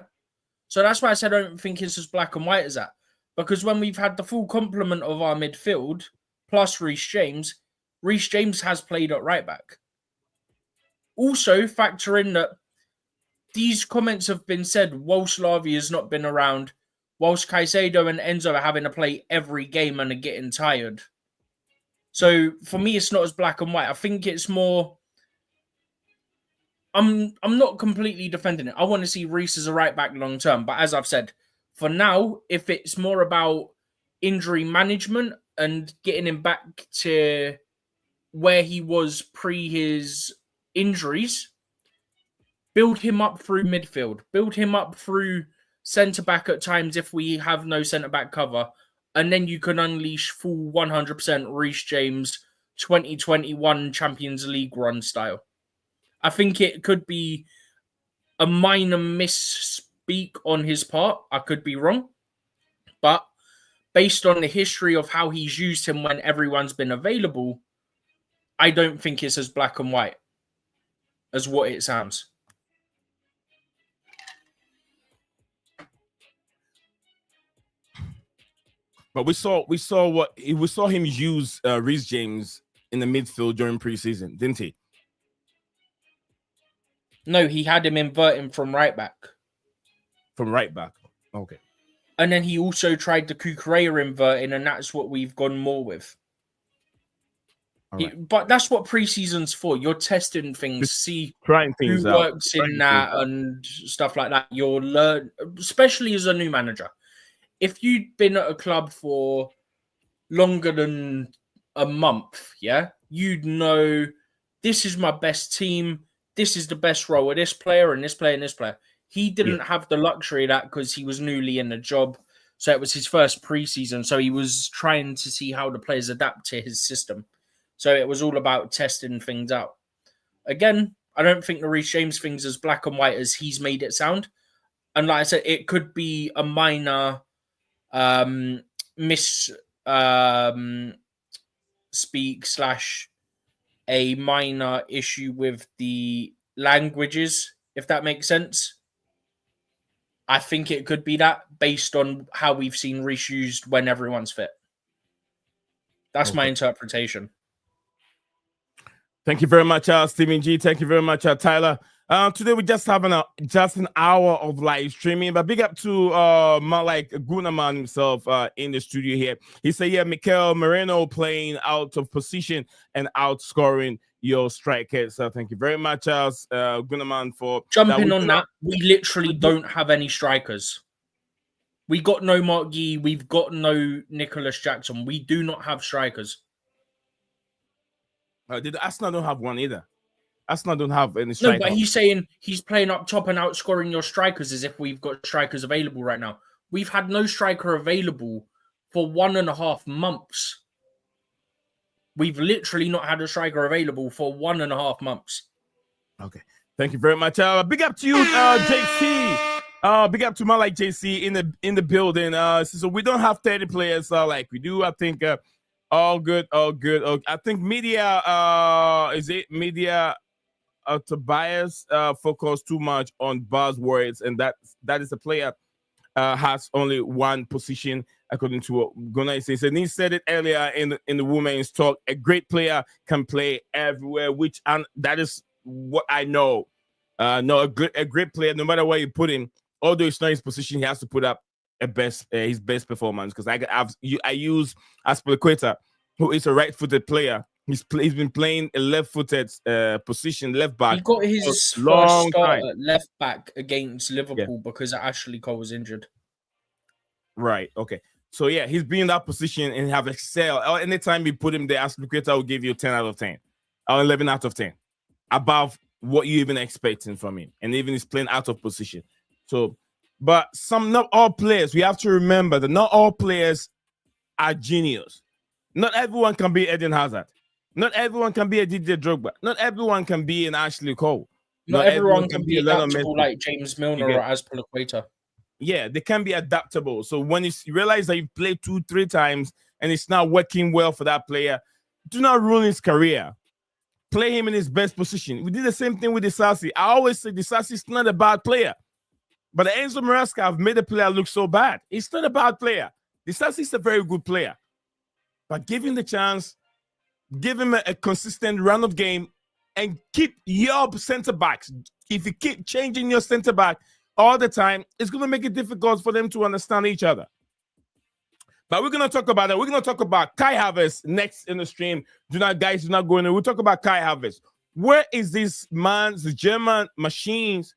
So that's why I said I don't think it's as black and white as that. Because when we've had the full complement of our midfield, plus Reece James has played at right back. Also, factor in that these comments have been said whilst Lavia has not been around, whilst Caicedo and Enzo are having to play every game and are getting tired. So for me, it's not as black and white. I think it's more... I'm not completely defending it. I want to see Reece as a right back long term. But as I've said, for now, if it's more about injury management and getting him back to where he was pre his injuries, build him up through midfield, build him up through centre-back at times if we have no centre-back cover, and then you can unleash full 100% Reece James 2021 Champions League run style. I think it could be a minor misspeak on his part. I could be wrong. But based on the history of how he's used him when everyone's been available, I don't think it's as black and white as what it sounds. But we saw him use Reece James in the midfield during preseason, didn't he? No, he had him inverting from right back. From right back. Okay. And then he also tried the Kukurea inverting, and that's what we've gone more with. Right. But that's what preseason's for. You're testing things, see trying things who works in that and stuff like that. You'll learn, especially as a new manager. If you'd been at a club for longer than a month, yeah, you'd know this is my best team. This is the best role of this player and this player and this player. He didn't have the luxury of that because he was newly in the job. So it was his first preseason. So he was trying to see how the players adapt to his system. So it was all about testing things out. Again, I don't think the Reece James thing's as black and white as he's made it sound. And like I said, it could be a minor speak / a minor issue with the languages, if that makes sense. I think it could be that based on how we've seen Reece used when everyone's fit. That's my interpretation. Thank you very much, Stephen G. Thank you very much, Tyler. Today we just have an hour of live streaming, but big up to Malik Gunaman himself in the studio here. He said, yeah, Mikel Moreno playing out of position and outscoring your strikers. So thank you very much, Gunaman, for jumping on that. We literally don't have any strikers. We got no Mark Gee. We've got no Nicholas Jackson. We do not have strikers. Did Arsenal don't have one either? Arsenal don't have any strikers. No, but he's saying he's playing up top and outscoring your strikers as if we've got strikers available right now. We've had no striker available for 1.5 months. We've literally not had a striker available for 1.5 months. Okay. Thank you very much. Big up to you, JC. Big up to my like JC in the building. So we don't have 30 players like we do. I think all good. I think media Tobias focus too much on buzzwords, and that is a player has only one position according to what Gunnar says. And he said it earlier in the women's talk. A great player can play everywhere, and that is what I know. A great player, no matter where you put him, although it's not his position, he has to put up his best performance. Because I use Aspilicueta, who is a right-footed player. He's been playing a left-footed position, left back. He got his first start at left back against Liverpool because Ashley Cole was injured. Right. Okay. So yeah, he's been in that position and have excelled. Anytime you put him there, Aspilicueta will give you 10 out of 10 or 11 out of 10, above what you even expecting from him, and even he's playing out of position. So, but not all players. We have to remember that not all players are genius. Not everyone can be Eden Hazard. Not everyone can be a Didier Drogba. Not everyone can be an Ashley Cole. Not everyone can be adaptable like James Milner or Aspilicueta. Yeah, they can be adaptable. So when you realize that you play 2-3 times and it's not working well for that player, do not ruin his career. Play him in his best position. We did the same thing with Disasi. I always say Disasi is not a bad player. But Enzo Maresca have made the player look so bad. He's not a bad player. Disasi is a very good player. But give him the chance, give him a consistent run of game, and keep your center backs. If you keep changing your center back all the time, it's going to make it difficult for them to understand each other. But we're going to talk about that. We're going to talk about Kai Havertz next in the stream. Do not go in there. We'll talk about Kai Havertz. Where is this man's, the German machine's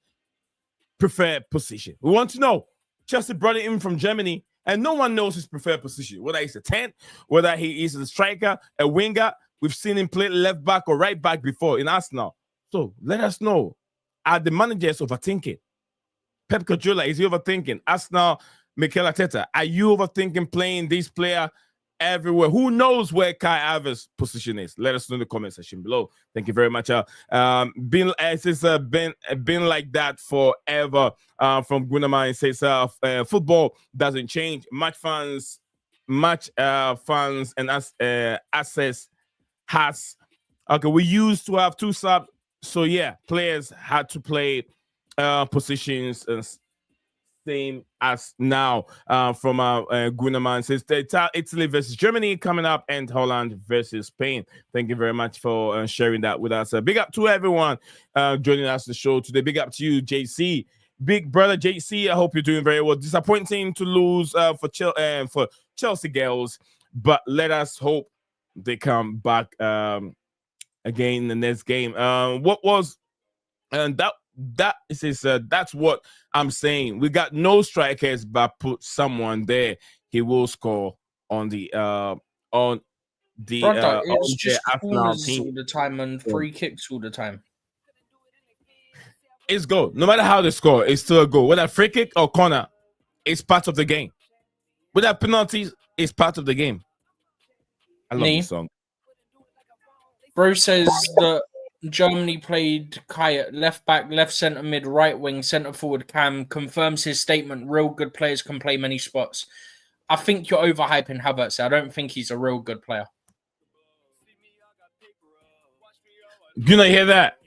preferred position? We want to know. Chelsea brought him in from Germany, and no one knows his preferred position, whether he's a 10, whether he is a striker, a winger. We've seen him play left back or right back before in Arsenal. So let us know. Are the managers overthinking? Pep Guardiola, is he overthinking? Arsenal, Mikel Arteta, are you overthinking playing this player everywhere? Who knows where Kai Havertz's position is? Let us know in the comment section below. Thank you very much. It's been like that forever. From Gunama, it says football doesn't change. Match fans and access has. Okay, we used to have 2 subs, so yeah, players had to play positions and same as now. From Gunaman says Italy versus Germany coming up and Holland versus Spain. Thank you very much for sharing that with us. Big up to everyone joining us the show today. Big up to you, JC. Big brother JC, I hope you're doing very well. Disappointing to lose for Chelsea girls, but let us hope they come back again in the next game. That's what I'm saying. We got no strikers, but put someone there, he will score on the it's just corners team all the time and free kicks all the time. It's goal. No matter how they score, it's still a goal. Whether free kick or corner, it's part of the game. Without penalties, it's part of the game. I love this song. Bro says that Germany played Kai at left back, left centre mid, right wing, centre forward cam. Confirms his statement. Real good players can play many spots. I think you're overhyping Havertz. I don't think he's a real good player. You know, hear that?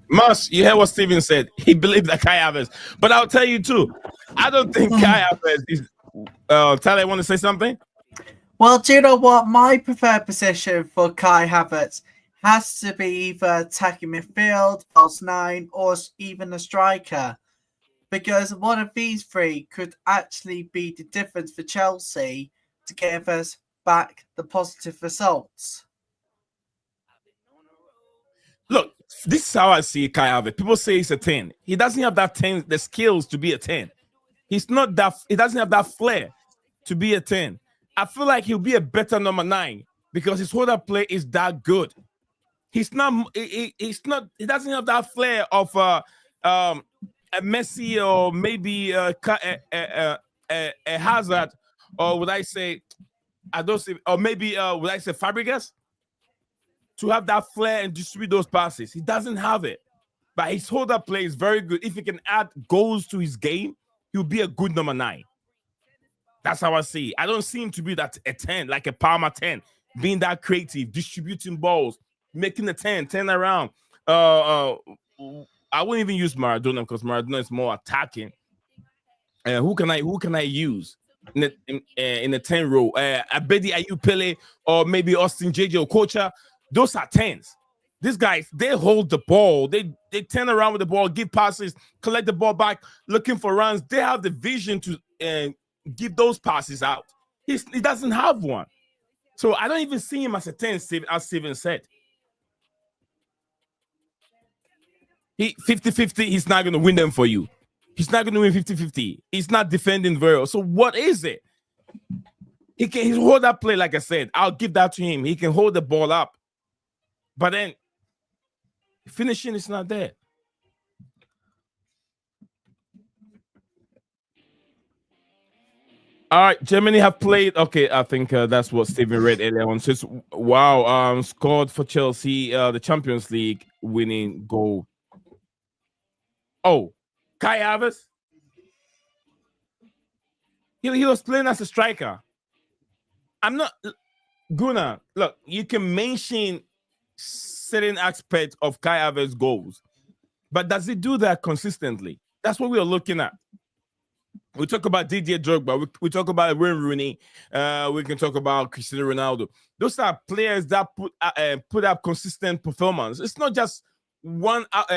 Mus, you hear what Steven said? He believed that Kai Havertz. But I'll tell you too, I don't think Kai Havertz is... Tyler, want to say something? Well, do you know what? My preferred position for Kai Havertz has to be either attacking midfield, false 9, or even a striker. Because one of these 3 could actually be the difference for Chelsea to give us back the positive results. Look, this is how I see Kai Havertz. People say he's a 10. He doesn't have that 10, the skills to be a 10. He's not that. He doesn't have that flair to be a 10. I feel like he'll be a better number 9 because his hold-up play is that good. He's not. He's not. He doesn't have that flair of a Messi or maybe a Hazard, or would I say? I don't say. Or maybe would I say Fabregas? To have that flair and distribute those passes, he doesn't have it. But his hold-up play is very good. If he can add goals to his game, he'll be a good number 9. That's how I see it. I don't see him to be that a 10, like a Palmer 10, being that creative, distributing balls, making the 10 around. I wouldn't even use Maradona because Maradona is more attacking. Who can I use in the 10 role? Abedi Ayew Pele or maybe Austin JJ Okocha. Those are 10s. These guys, they hold the ball. They turn around with the ball, give passes, collect the ball back, looking for runs. They have the vision to give those passes out. He doesn't have one. So I don't even see him as a 10, as Steven said. He 50-50, he's not going to win them for you. He's not going to win 50-50. He's not defending very well. So what is it? He can hold that play, like I said. I'll give that to him. He can hold the ball up. But then finishing is not there. All right, Germany have played. Okay, I think that's what Steven read earlier on. Says, wow, scored for Chelsea, the Champions League winning goal. Oh, Kai Havertz. He was playing as a striker. I'm not Gunnar. Look, you can mention certain aspects of Kai Havertz's goals, but does he do that consistently? That's what we are looking at. We talk about Didier Drogba. We talk about Wayne Rooney. We can talk about Cristiano Ronaldo. Those are players that put up consistent performance. It's not just one out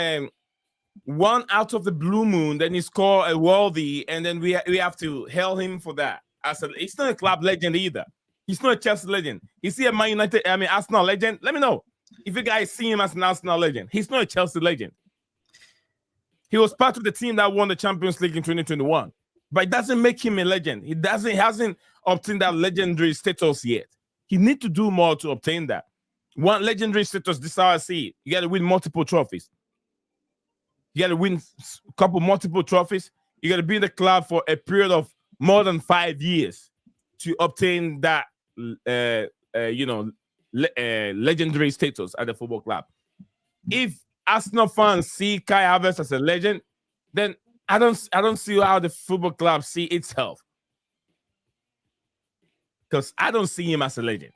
of the blue moon. Then he score a worldie, and then we have to hail him for that. He's not a club legend either. He's not a Chelsea legend. Is he a Man United? Arsenal legend? Let me know if you guys see him as an Arsenal legend. He's not a Chelsea legend. He was part of the team that won the Champions League in 2021. But it doesn't make him a legend. He hasn't obtained that legendary status yet. He needs to do more to obtain that. One legendary status, this is how I see it. You got to win multiple trophies. You got to win a couple multiple trophies. You got to be in the club for a period of more than 5 years to obtain that, legendary status at the football club. If Arsenal fans see Kai Havertz as a legend, then I don't see how the football club see itself. Because I don't see him as a legend.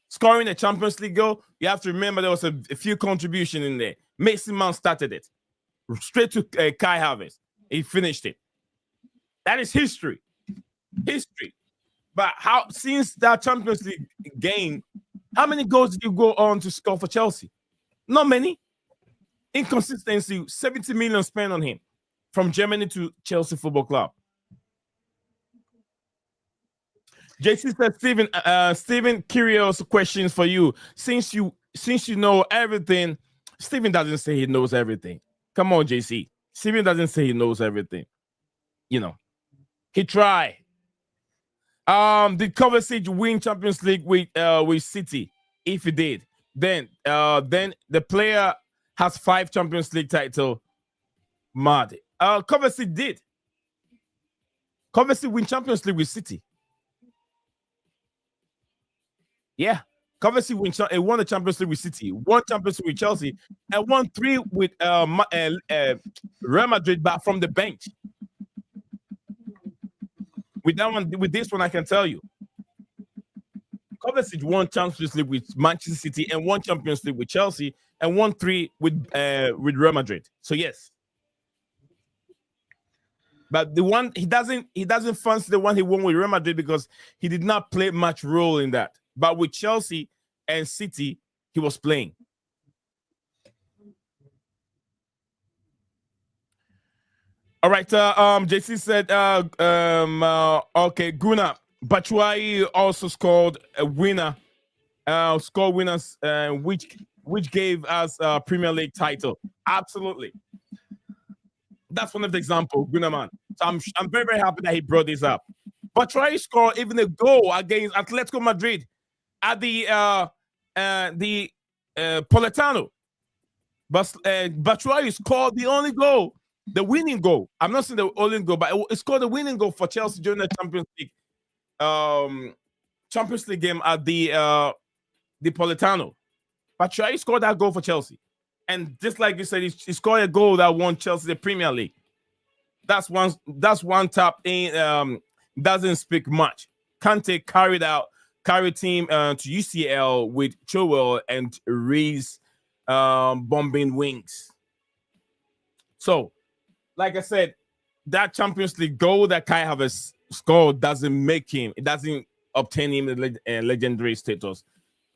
Scoring a Champions League goal, you have to remember there was a few contributions in there. Mason Mount started it. Straight to Kai Havertz. He finished it. That is history. History. But since that Champions League game, how many goals did you go on to score for Chelsea? Not many. Inconsistency, 70 million spent on him from Germany to Chelsea Football Club. JC said, Steven, curious questions for you. Since you know everything, Steven doesn't say he knows everything. Come on, JC. Steven doesn't say he knows everything. You know, he tried. Did Kovacic win Champions League with City? If he did, then the player has 5 Champions League titles. Mad. Kovacic did. Kovacic win Champions League with City. Yeah, Kovacic won the Champions League with City, won Champions League with Chelsea, and won 3 with Real Madrid, but from the bench. With this one, I can tell you, Kovacic won Champions League with Manchester City and won Champions League with Chelsea and won 3 with Real Madrid. So yes, but the one he doesn't fancy the one he won with Real Madrid because he did not play much role in that. But with Chelsea and City, he was playing. All right. JC said, okay, Guna Batshuayi also scored a winner, scored winners, which gave us a Premier League title. Absolutely. That's one of the examples, Guna man. So I'm very, very happy that he brought this up. Batshuayi scored even a goal against Atletico Madrid at the Politano. But Batshuayi scored the only goal, the winning goal. I'm not saying the only goal, but it scored the winning goal for Chelsea during the Champions League game at the Politano. Batshuayi scored that goal for Chelsea, and just like you said, he scored a goal that won Chelsea the Premier League. That's one tap in. Doesn't speak much. Kante carried team to UCL with Chilwell and Reese bombing wings. So, like I said, that Champions League goal that Kai Havertz scored doesn't obtain him a legendary status.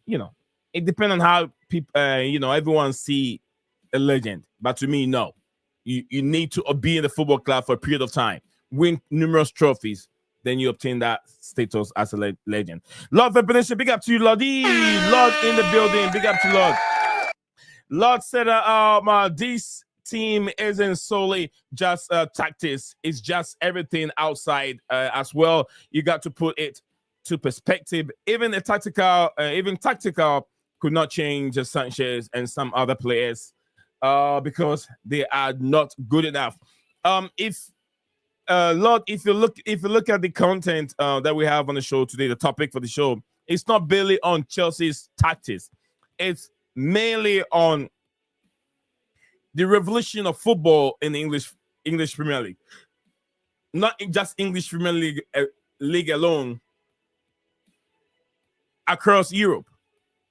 You know, it depends on how people, everyone see a legend. But to me, no. You need to be in the football club for a period of time, win numerous trophies, then you obtain that status as a legend. Lord Venetia, big up to you, Lordy. Lord in the building, big up to Lord. Lord said, this team isn't solely just tactics, it's just everything outside as well. You got to put it to perspective. Even tactical could not change Sanchez and some other players because they are not good enough. Lord, if you look at the content that we have on the show today, the topic for the show, it's not barely on Chelsea's tactics. It's mainly on the revolution of football in the English Premier League. Not just English Premier League alone, across Europe.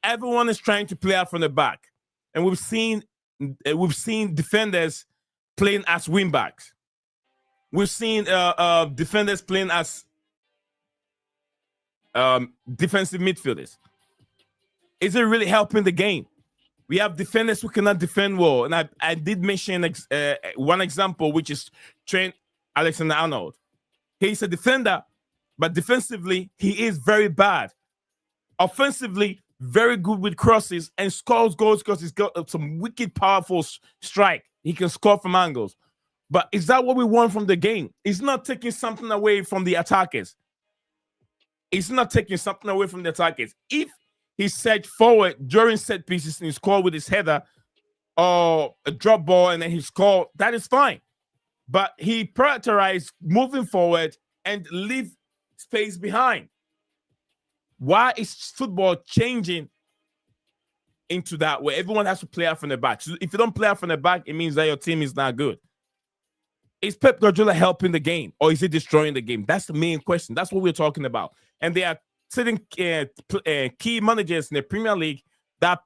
Everyone is trying to play out from the back. And we've seen defenders playing as wing backs. We've seen defenders playing as defensive midfielders. Is it really helping the game? We have defenders who cannot defend well. And I did mention one example, which is Trent Alexander-Arnold. He's a defender, but defensively, he is very bad. Offensively, very good with crosses and scores goals because he's got some wicked, powerful strike. He can score from angles. But is that what we want from the game? It's not taking something away from the attackers. It's not taking something away from the attackers. If he set forward during set pieces and he scored with his header or a drop ball and then he scored, that is fine. But he prioritized moving forward and leave space behind. Why is football changing into that where everyone has to play out from the back? So if you don't play out from the back, it means that your team is not good. Is Pep Guardiola helping the game or is he destroying the game? That's the main question. That's what we're talking about. And they are sitting key managers in the Premier League that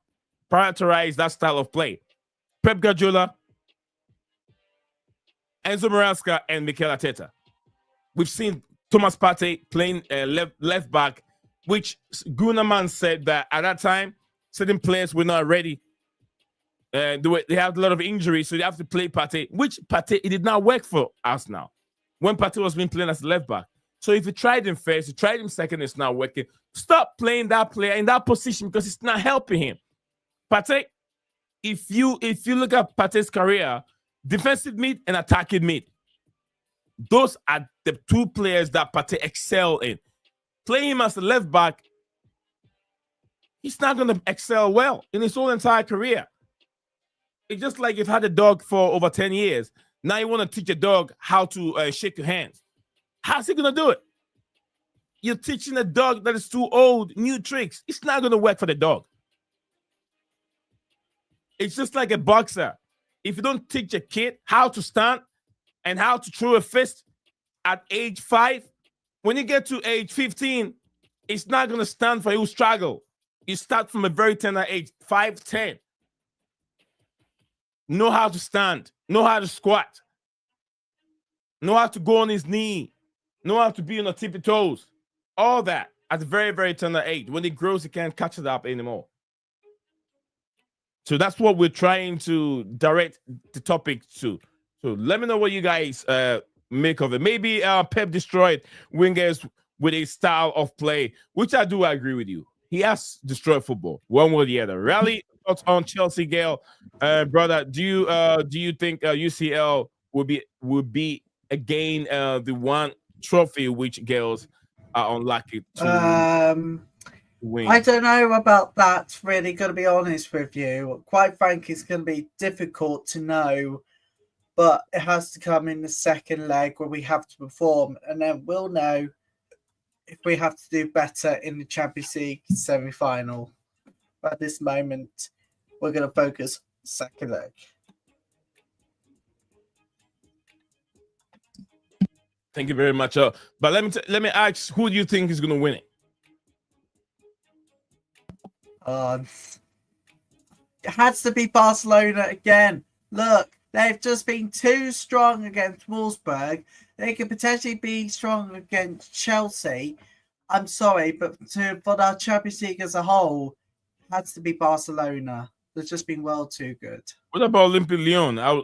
prioritize that style of play. Pep Guardiola, Enzo Maresca, and Mikel Arteta. We've seen Thomas Partey playing left back, which Gunnerman said that at that time, certain players were not ready. They have a lot of injuries, so they have to play Partey, which Partey, it did not work for us now. When Partey was being playing as a left back. So if you tried him first, you tried him second, it's not working. Stop playing that player in that position because it's not helping him. Partey, if you look at Partey's career, defensive mid and attacking mid, those are the two players that Partey excel in. Playing him as a left back, he's not going to excel well in his whole entire career. It's just like you've had a dog for over 10 years. Now you want to teach a dog how to shake your hands. How's he going to do it? You're teaching a dog that is too old new tricks. It's not going to work for the dog. It's just like a boxer. If you don't teach a kid how to stand and how to throw a fist at age 5, when you get to age 15, it's not going to stand for you. Struggle. You start from a very tender age, 5, 10. Know how to stand. Know how to squat. Know how to go on his knee. Know how to be on the tippy toes. All that at a very, very tender age. When he grows, he can't catch it up anymore. So that's what we're trying to direct the topic to. So let me know what you guys make of it. Maybe Pep destroyed wingers with a style of play, which I do agree with you. He has destroyed football, one way or the other. Rally thoughts on Chelsea, Gail, brother. Do you think UCL will be again the one trophy which girls are unlucky to win? I don't know about that. Really, got to be honest with you. Quite frankly, it's going to be difficult to know, but it has to come in the second leg where we have to perform, and then we'll know if we have to do better in the Champions League semi-final. But at this moment, we're going to focus second leg. Thank you very much. But let me ask, who do you think is going to win it? It has to be Barcelona again. Look, they've just been too strong against Wolfsburg. They could potentially be strong against Chelsea. I'm sorry, but for our Champions League as a whole, it has to be Barcelona. They've just been well too good. What about Olympique Lyon?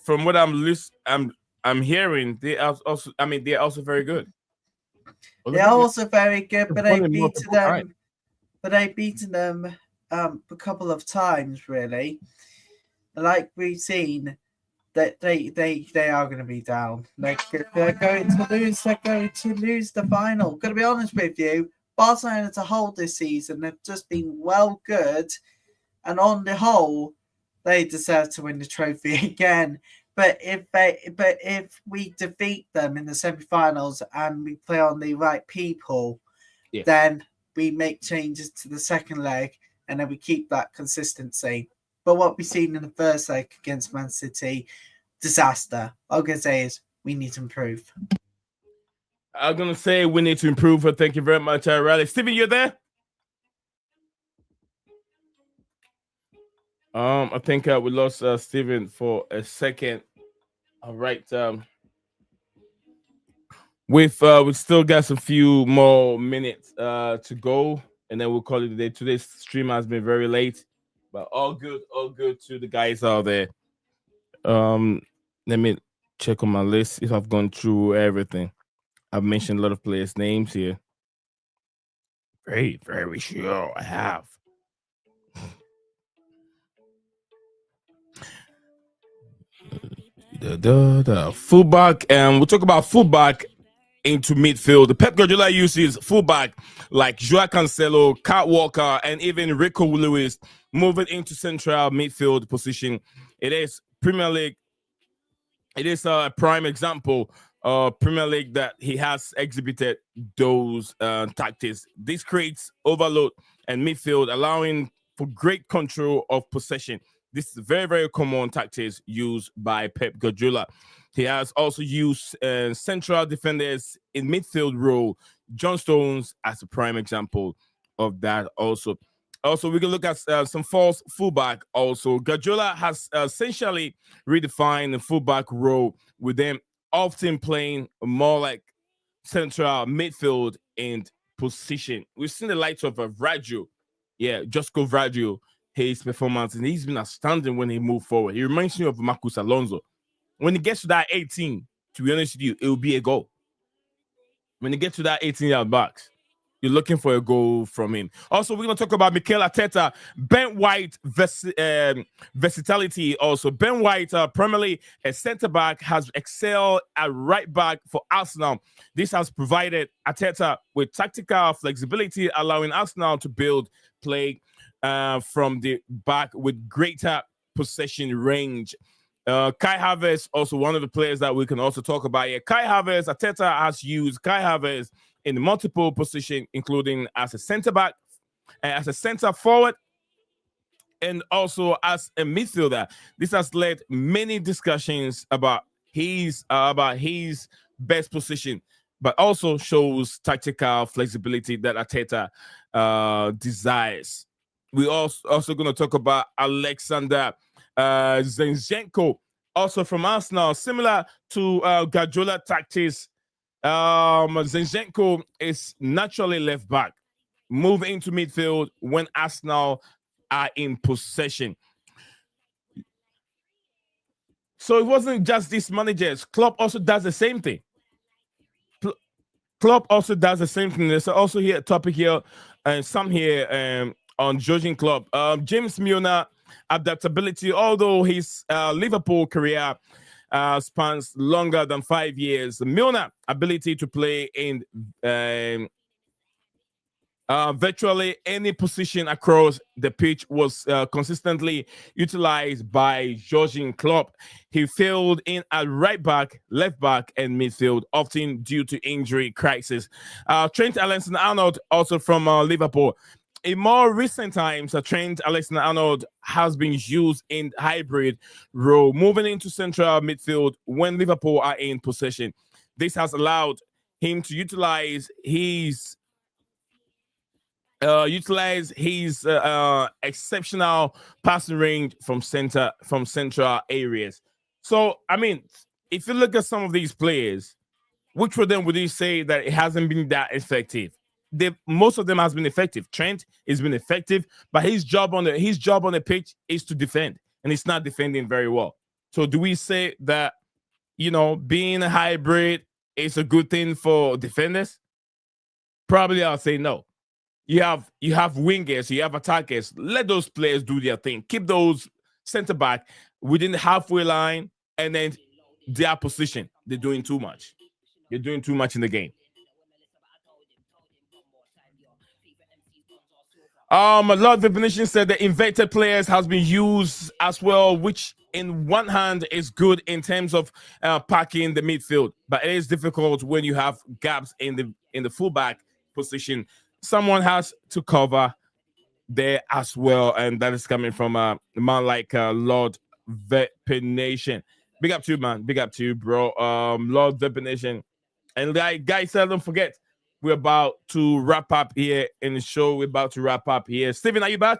From what I'm hearing, they are also very good. They're also very good, but they've beaten them. But they've beaten them a couple of times, really. Like we've seen, that they are going to be down. They're going to lose. They're going to lose the final. Going to be honest with you, Barcelona as a whole this season have just been well good, and on the whole, they deserve to win the trophy again. But if we defeat them in the semi-finals and we play on the right people, then we make changes to the second leg and then we keep that consistency. But what we've seen in the first leg against Man City, disaster. All I'm going to say is we need to improve. I'm going to say we need to improve. Thank you very much, Riley. Steven, you're there? I think we lost Steven for a second. All right. We've still got a few more minutes to go, and then we'll call it a day. Today's stream has been very late, but all good to the guys out there. Let me check on my list if I've gone through everything. I've mentioned a lot of players' names here. Very, very sure I have. Fullback, and we'll talk about fullback into midfield. The Pep Guardiola uses fullback like Joao Cancelo, Kyle Walker, and even Rico Lewis moving into central midfield position. It is Premier League. It is a prime example of Premier League that he has exhibited those tactics. This creates overload and midfield, allowing for great control of possession. This is very, very common tactics used by Pep Guardiola. He has also used central defenders in midfield role. John Stones as a prime example of that also. Also, we can look at some false fullback also. Guardiola has essentially redefined the fullback role with them often playing more like central midfield and position. We've seen the likes of Vraggio. Yeah, Josco Vraggio, his performance, and he's been outstanding when he moved forward. He reminds me of Marcus Alonso. When he gets to that 18, to be honest with you, it will be a goal. When he gets to that 18-yard box, you're looking for a goal from him. Also, we're going to talk about Mikel Arteta, Ben White versatility. Also, Ben White, primarily a centre-back, has excelled at right-back for Arsenal. This has provided Arteta with tactical flexibility, allowing Arsenal to build play from the back with greater possession range. Kai Havertz, also one of the players that we can also talk about here. Kai Havertz, Arteta has used Kai Havertz in multiple positions, including as a centre back, as a centre forward, and also as a midfielder. This has led many discussions about his best position, but also shows tactical flexibility that Arteta desires. We're also going to talk about Alexander Zinchenko, also from Arsenal, similar to Guardiola tactics. Zinchenko is naturally left back, move into midfield when Arsenal are in possession. So it wasn't just these managers. Klopp also does the same thing. Klopp also does the same thing. There's also here a topic here, and some here on Jurgen Klopp. James Milner, adaptability. Although his Liverpool career spans longer than 5 years, Milner ability to play in virtually any position across the pitch was consistently utilized by Jurgen Klopp. He failed in at right back, left back, and midfield, often due to injury crisis. Trent Alexander-Arnold, also from Liverpool. In more recent times, Trent Alexander-Arnold has been used in hybrid role, moving into central midfield when Liverpool are in possession. This has allowed him to utilize his exceptional passing range from central areas. So, I mean, if you look at some of these players, which of them would you say that it hasn't been that effective? Most of them has been effective. Trent has been effective, but his job on the pitch is to defend, and he's not defending very well. So, do we say that being a hybrid is a good thing for defenders? Probably, I'll say no. You have wingers, you have attackers. Let those players do their thing. Keep those center back within the halfway line, and then their position. They're doing too much. They're doing too much in the game. A lot of definition said that inverted players has been used as well, which in one hand is good in terms of packing the midfield, but it is difficult when you have gaps in the fullback position. Someone has to cover there as well, and that is coming from a man like Lord Vepenation. Big up to you, man. Big up to you, bro. Lord Vepenation. And guys, don't forget, we're about to wrap up here in the show. We're about to wrap up here. Steven, are you back?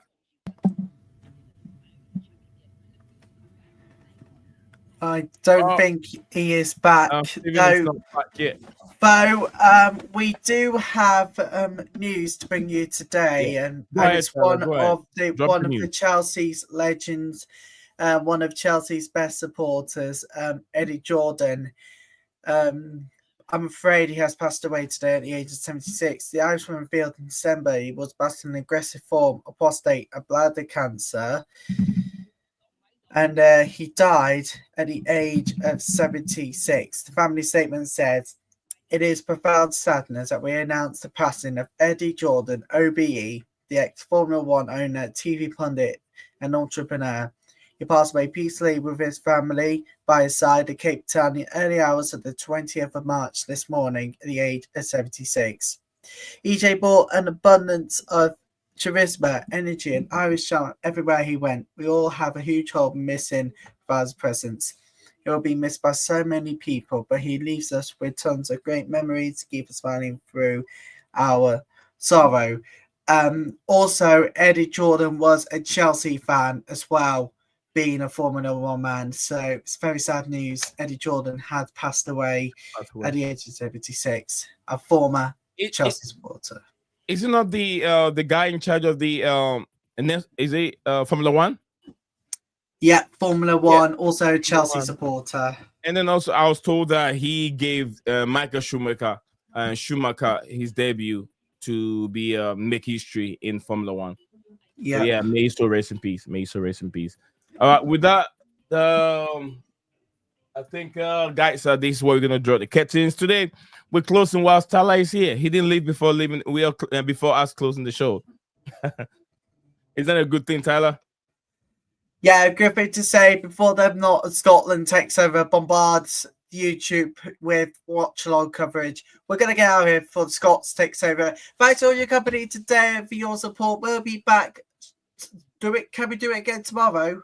I don't think he is back. Steven is not back yet. So we do have news to bring you today, and it's one of the Chelsea's legends, one of Chelsea's best supporters, Eddie Jordan. I'm afraid he has passed away today at the age of 76. The Irishman revealed in December he was battling an aggressive form of prostate and bladder cancer, and he died at the age of 76. The family statement said, It is profound sadness that we announce the passing of Eddie Jordan, OBE, the ex-Formula One owner, TV pundit, and entrepreneur. He passed away peacefully with his family by his side at Cape Town in the early hours of the 20th of March this morning at the age of 76. EJ brought an abundance of charisma, energy, and Irish charm everywhere he went. We all have a huge hole missing for his presence. He will be missed by so many people, but he leaves us with tons of great memories to keep us smiling through our sorrow. Also, Eddie Jordan was a Chelsea fan as well, being a Formula One man. So it's very sad news. Eddie Jordan had passed away at the age of 76, a former Chelsea supporter. Is it not the guy in charge of the is it Formula One? Yeah, Formula One, also a Chelsea supporter. And then also I was told that he gave Michael Schumacher his debut to be make history in Formula One. Yeah, so yeah. May he still rest in peace. May he still rest in peace. With that, I think, guys, this is where we're gonna draw the curtains today. We're closing whilst Tyler is here. He didn't leave before leaving. We are before us closing the show. Is that a good thing, Tyler? Yeah, good thing to say before them. Not Scotland takes over, bombards YouTube with watch along coverage. We're gonna get out here before the Scots takes over. Thanks to all your company today and for your support. We'll be back. Can we do it again tomorrow?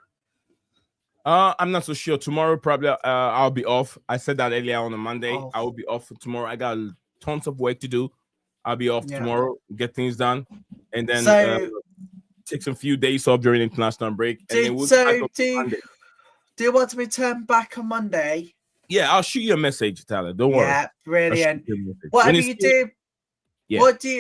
I'm not so sure. Tomorrow probably I'll be off. I said that earlier on a Monday. I will be off for tomorrow. I got tons of work to do. I'll be off tomorrow, get things done, and then take some few days off during international break. Do you want to return back on Monday? Yeah, I'll shoot you a message, Tyler. Don't worry. Yeah, brilliant. Whatever you do,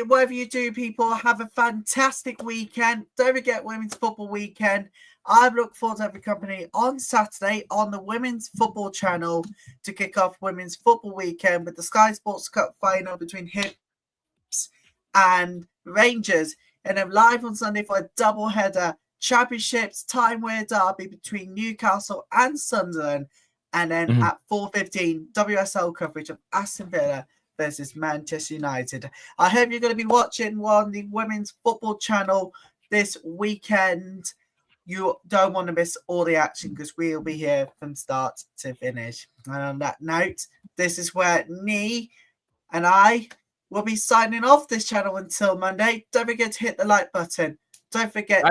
whatever you do, people, have a fantastic weekend. Don't forget Women's Football Weekend. I look forward to having company on Saturday on the Women's Football Channel to kick off Women's Football Weekend with the Sky Sports Cup final between Hibs and Rangers. And then live on Sunday for a double-header Championships time-wear derby between Newcastle and Sunderland. And then at 4:15, WSL coverage of Aston Villa versus Manchester United. I hope you're going to be watching on the Women's Football Channel this weekend. You don't want to miss all the action because we'll be here from start to finish. And on that note, this is where Nee and I will be signing off this channel until Monday. Don't forget to hit the like button. Don't forget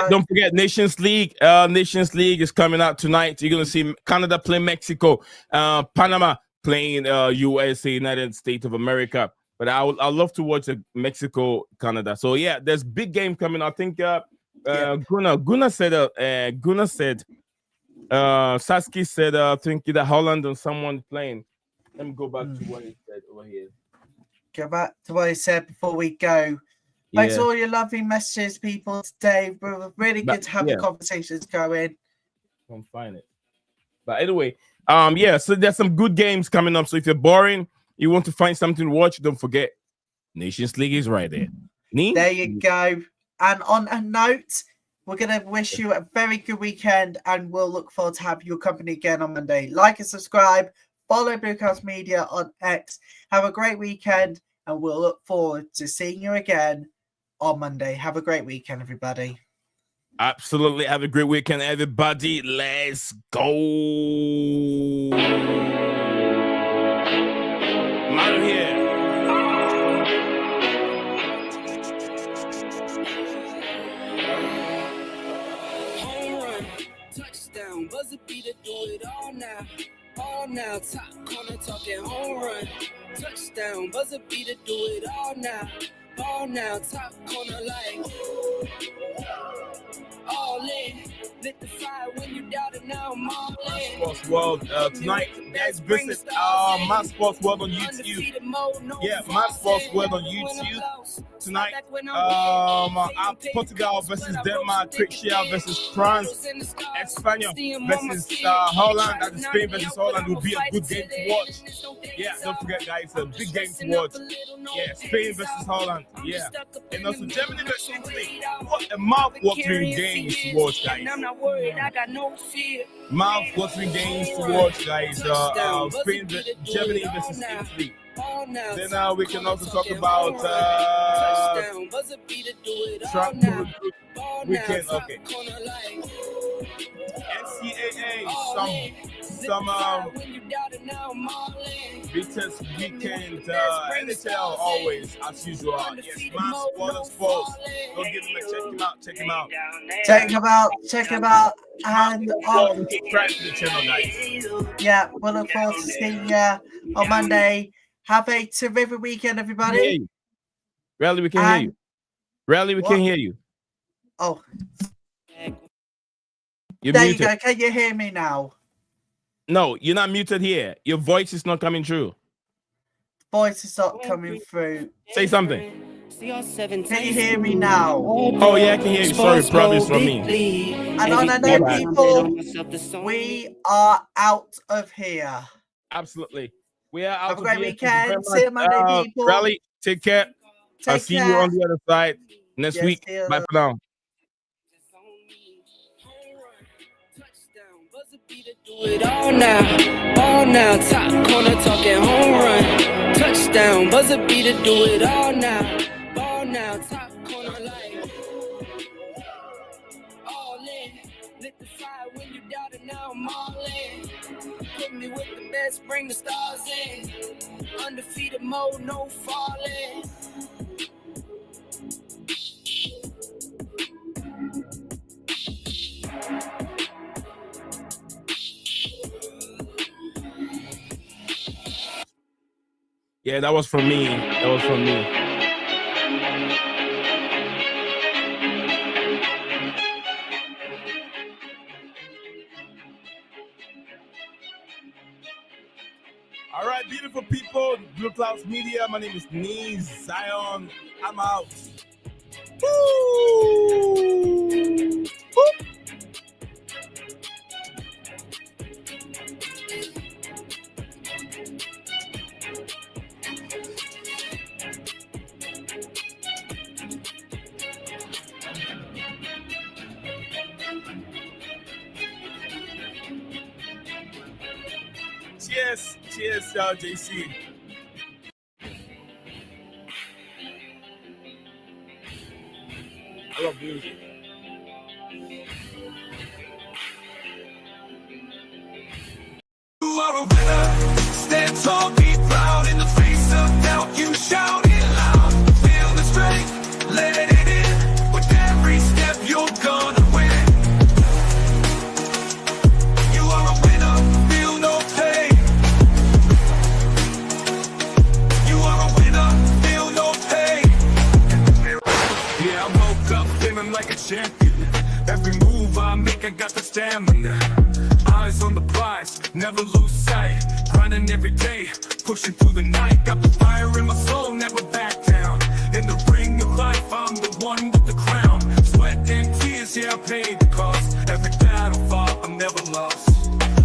don't forget Nations League. Nations League is coming out tonight. You're gonna see Canada play Mexico, Panama playing USA, United States of America. But I'd love to watch Mexico, Canada. So yeah, there's big game coming. I think Gunnar said Saskia said I think either Holland or someone playing. Let me go back to what he said over here. Go back to what he said before we go. Thanks for all your lovely messages, people, today. We're really good to have the conversations going. I'll find it. But anyway, so there's some good games coming up. So if you're boring, you want to find something to watch, don't forget Nations League is right there. There you go. And on a note, we're going to wish you a very good weekend, and we'll look forward to having your company again on Monday. Like and subscribe. Follow BlueClouds Media on X. Have a great weekend, and we'll look forward to seeing you again on Monday. Have a great weekend, everybody. Absolutely. Have a great weekend, everybody. Let's go. I'm here. Home run, touchdown, buzzer beater, do it all now. All now, top corner talking home run. Touchdown, buzzer beater, do it all now. All now, top corner like all in. Lit the fire when you doubt it, now I'm all in. Sports World tonight, guys, visit My Sports World on YouTube. Yeah, My Sports World on YouTube tonight. Portugal versus Denmark, Croatia versus France, España versus Holland, and Spain versus Holland will be a good game to watch. Yeah, don't forget, guys, a big game to watch. Yeah, Spain versus Holland. Yeah, and also Germany versus Italy. What a mouth-watering game to watch, guys. Mouth-watering games to watch, guys. Spain, Germany versus Italy. Then we can also talk about track weekend. Okay. NCAA, some Beatles weekend, NHL always as usual. Yes, Mass Water Sports. Don't give him a check him out. Check him out. And subscribe to the channel, guys. Yeah, we'll look forward to seeing you on Monday. Have a terrific weekend, everybody. Rally, we can hear you. Rally, we can hear you. Oh. You're there muted. You go. Can you hear me now? No, you're not muted here. Your voice is not coming through. Voice is not coming through. Say something. Can you hear me now? Oh, yeah, I can hear you. Sorry, probably it's from me. And on a note, people, we are out of here. Absolutely. We are out Have of a great here. weekend. See you Monday, people. Rally, take care. I'll see you on the other side next week. Bye for now. Do it all now, top corner talking home run, touchdown, buzzer beater, do it all now, top corner like, all in, lit the fire when you doubt it, now I'm all in, put me with the best, bring the stars in, undefeated mode, no falling. Yeah, that was from me. That was from me. All right, beautiful people. BlueClouds Media. My name is Nice Zion. I'm out. Woo! Woo! Cheers, JC. I love music. You are a winner. Stand tall, be proud. In the face of doubt, you shout it loud. Feel the strength, let it in. With every step, you're gonna win. You are a winner. Feel no pain. You are a winner. Feel no pain. Yeah, I woke up feeling like a champion. Every move I make, I got the stamina. Eyes on the prize, never lose sight. Grinding every day, pushing through the night. Got the fire in my soul, never back down. In the ring of life, I'm the one with the crown. Sweat and tears, yeah, I paid the cost. Every battle fought, I'm never lost.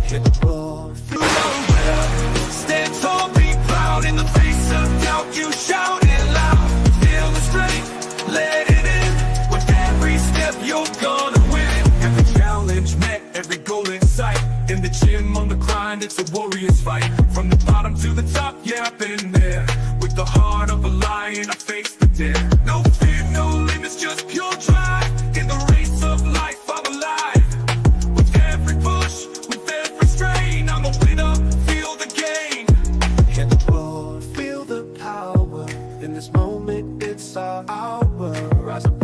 Hit the floor, feel winner. Stand tall, be proud. In the face of doubt, you shout it loud. Feel the strength, let it in. With every step, you're gonna win. Every challenge met, every goal in sight. In the gym, on the grind, it's a warrior's fight. From the bottom to the top, yeah, I've been there. With the heart of a lion, I face the dare. No fear, no limits, just pure drive. In the race of life, I'm alive. With every push, with every strain, I'm a winner, feel the gain. Hit the floor, feel the power. In this moment, it's our hour. Rise up.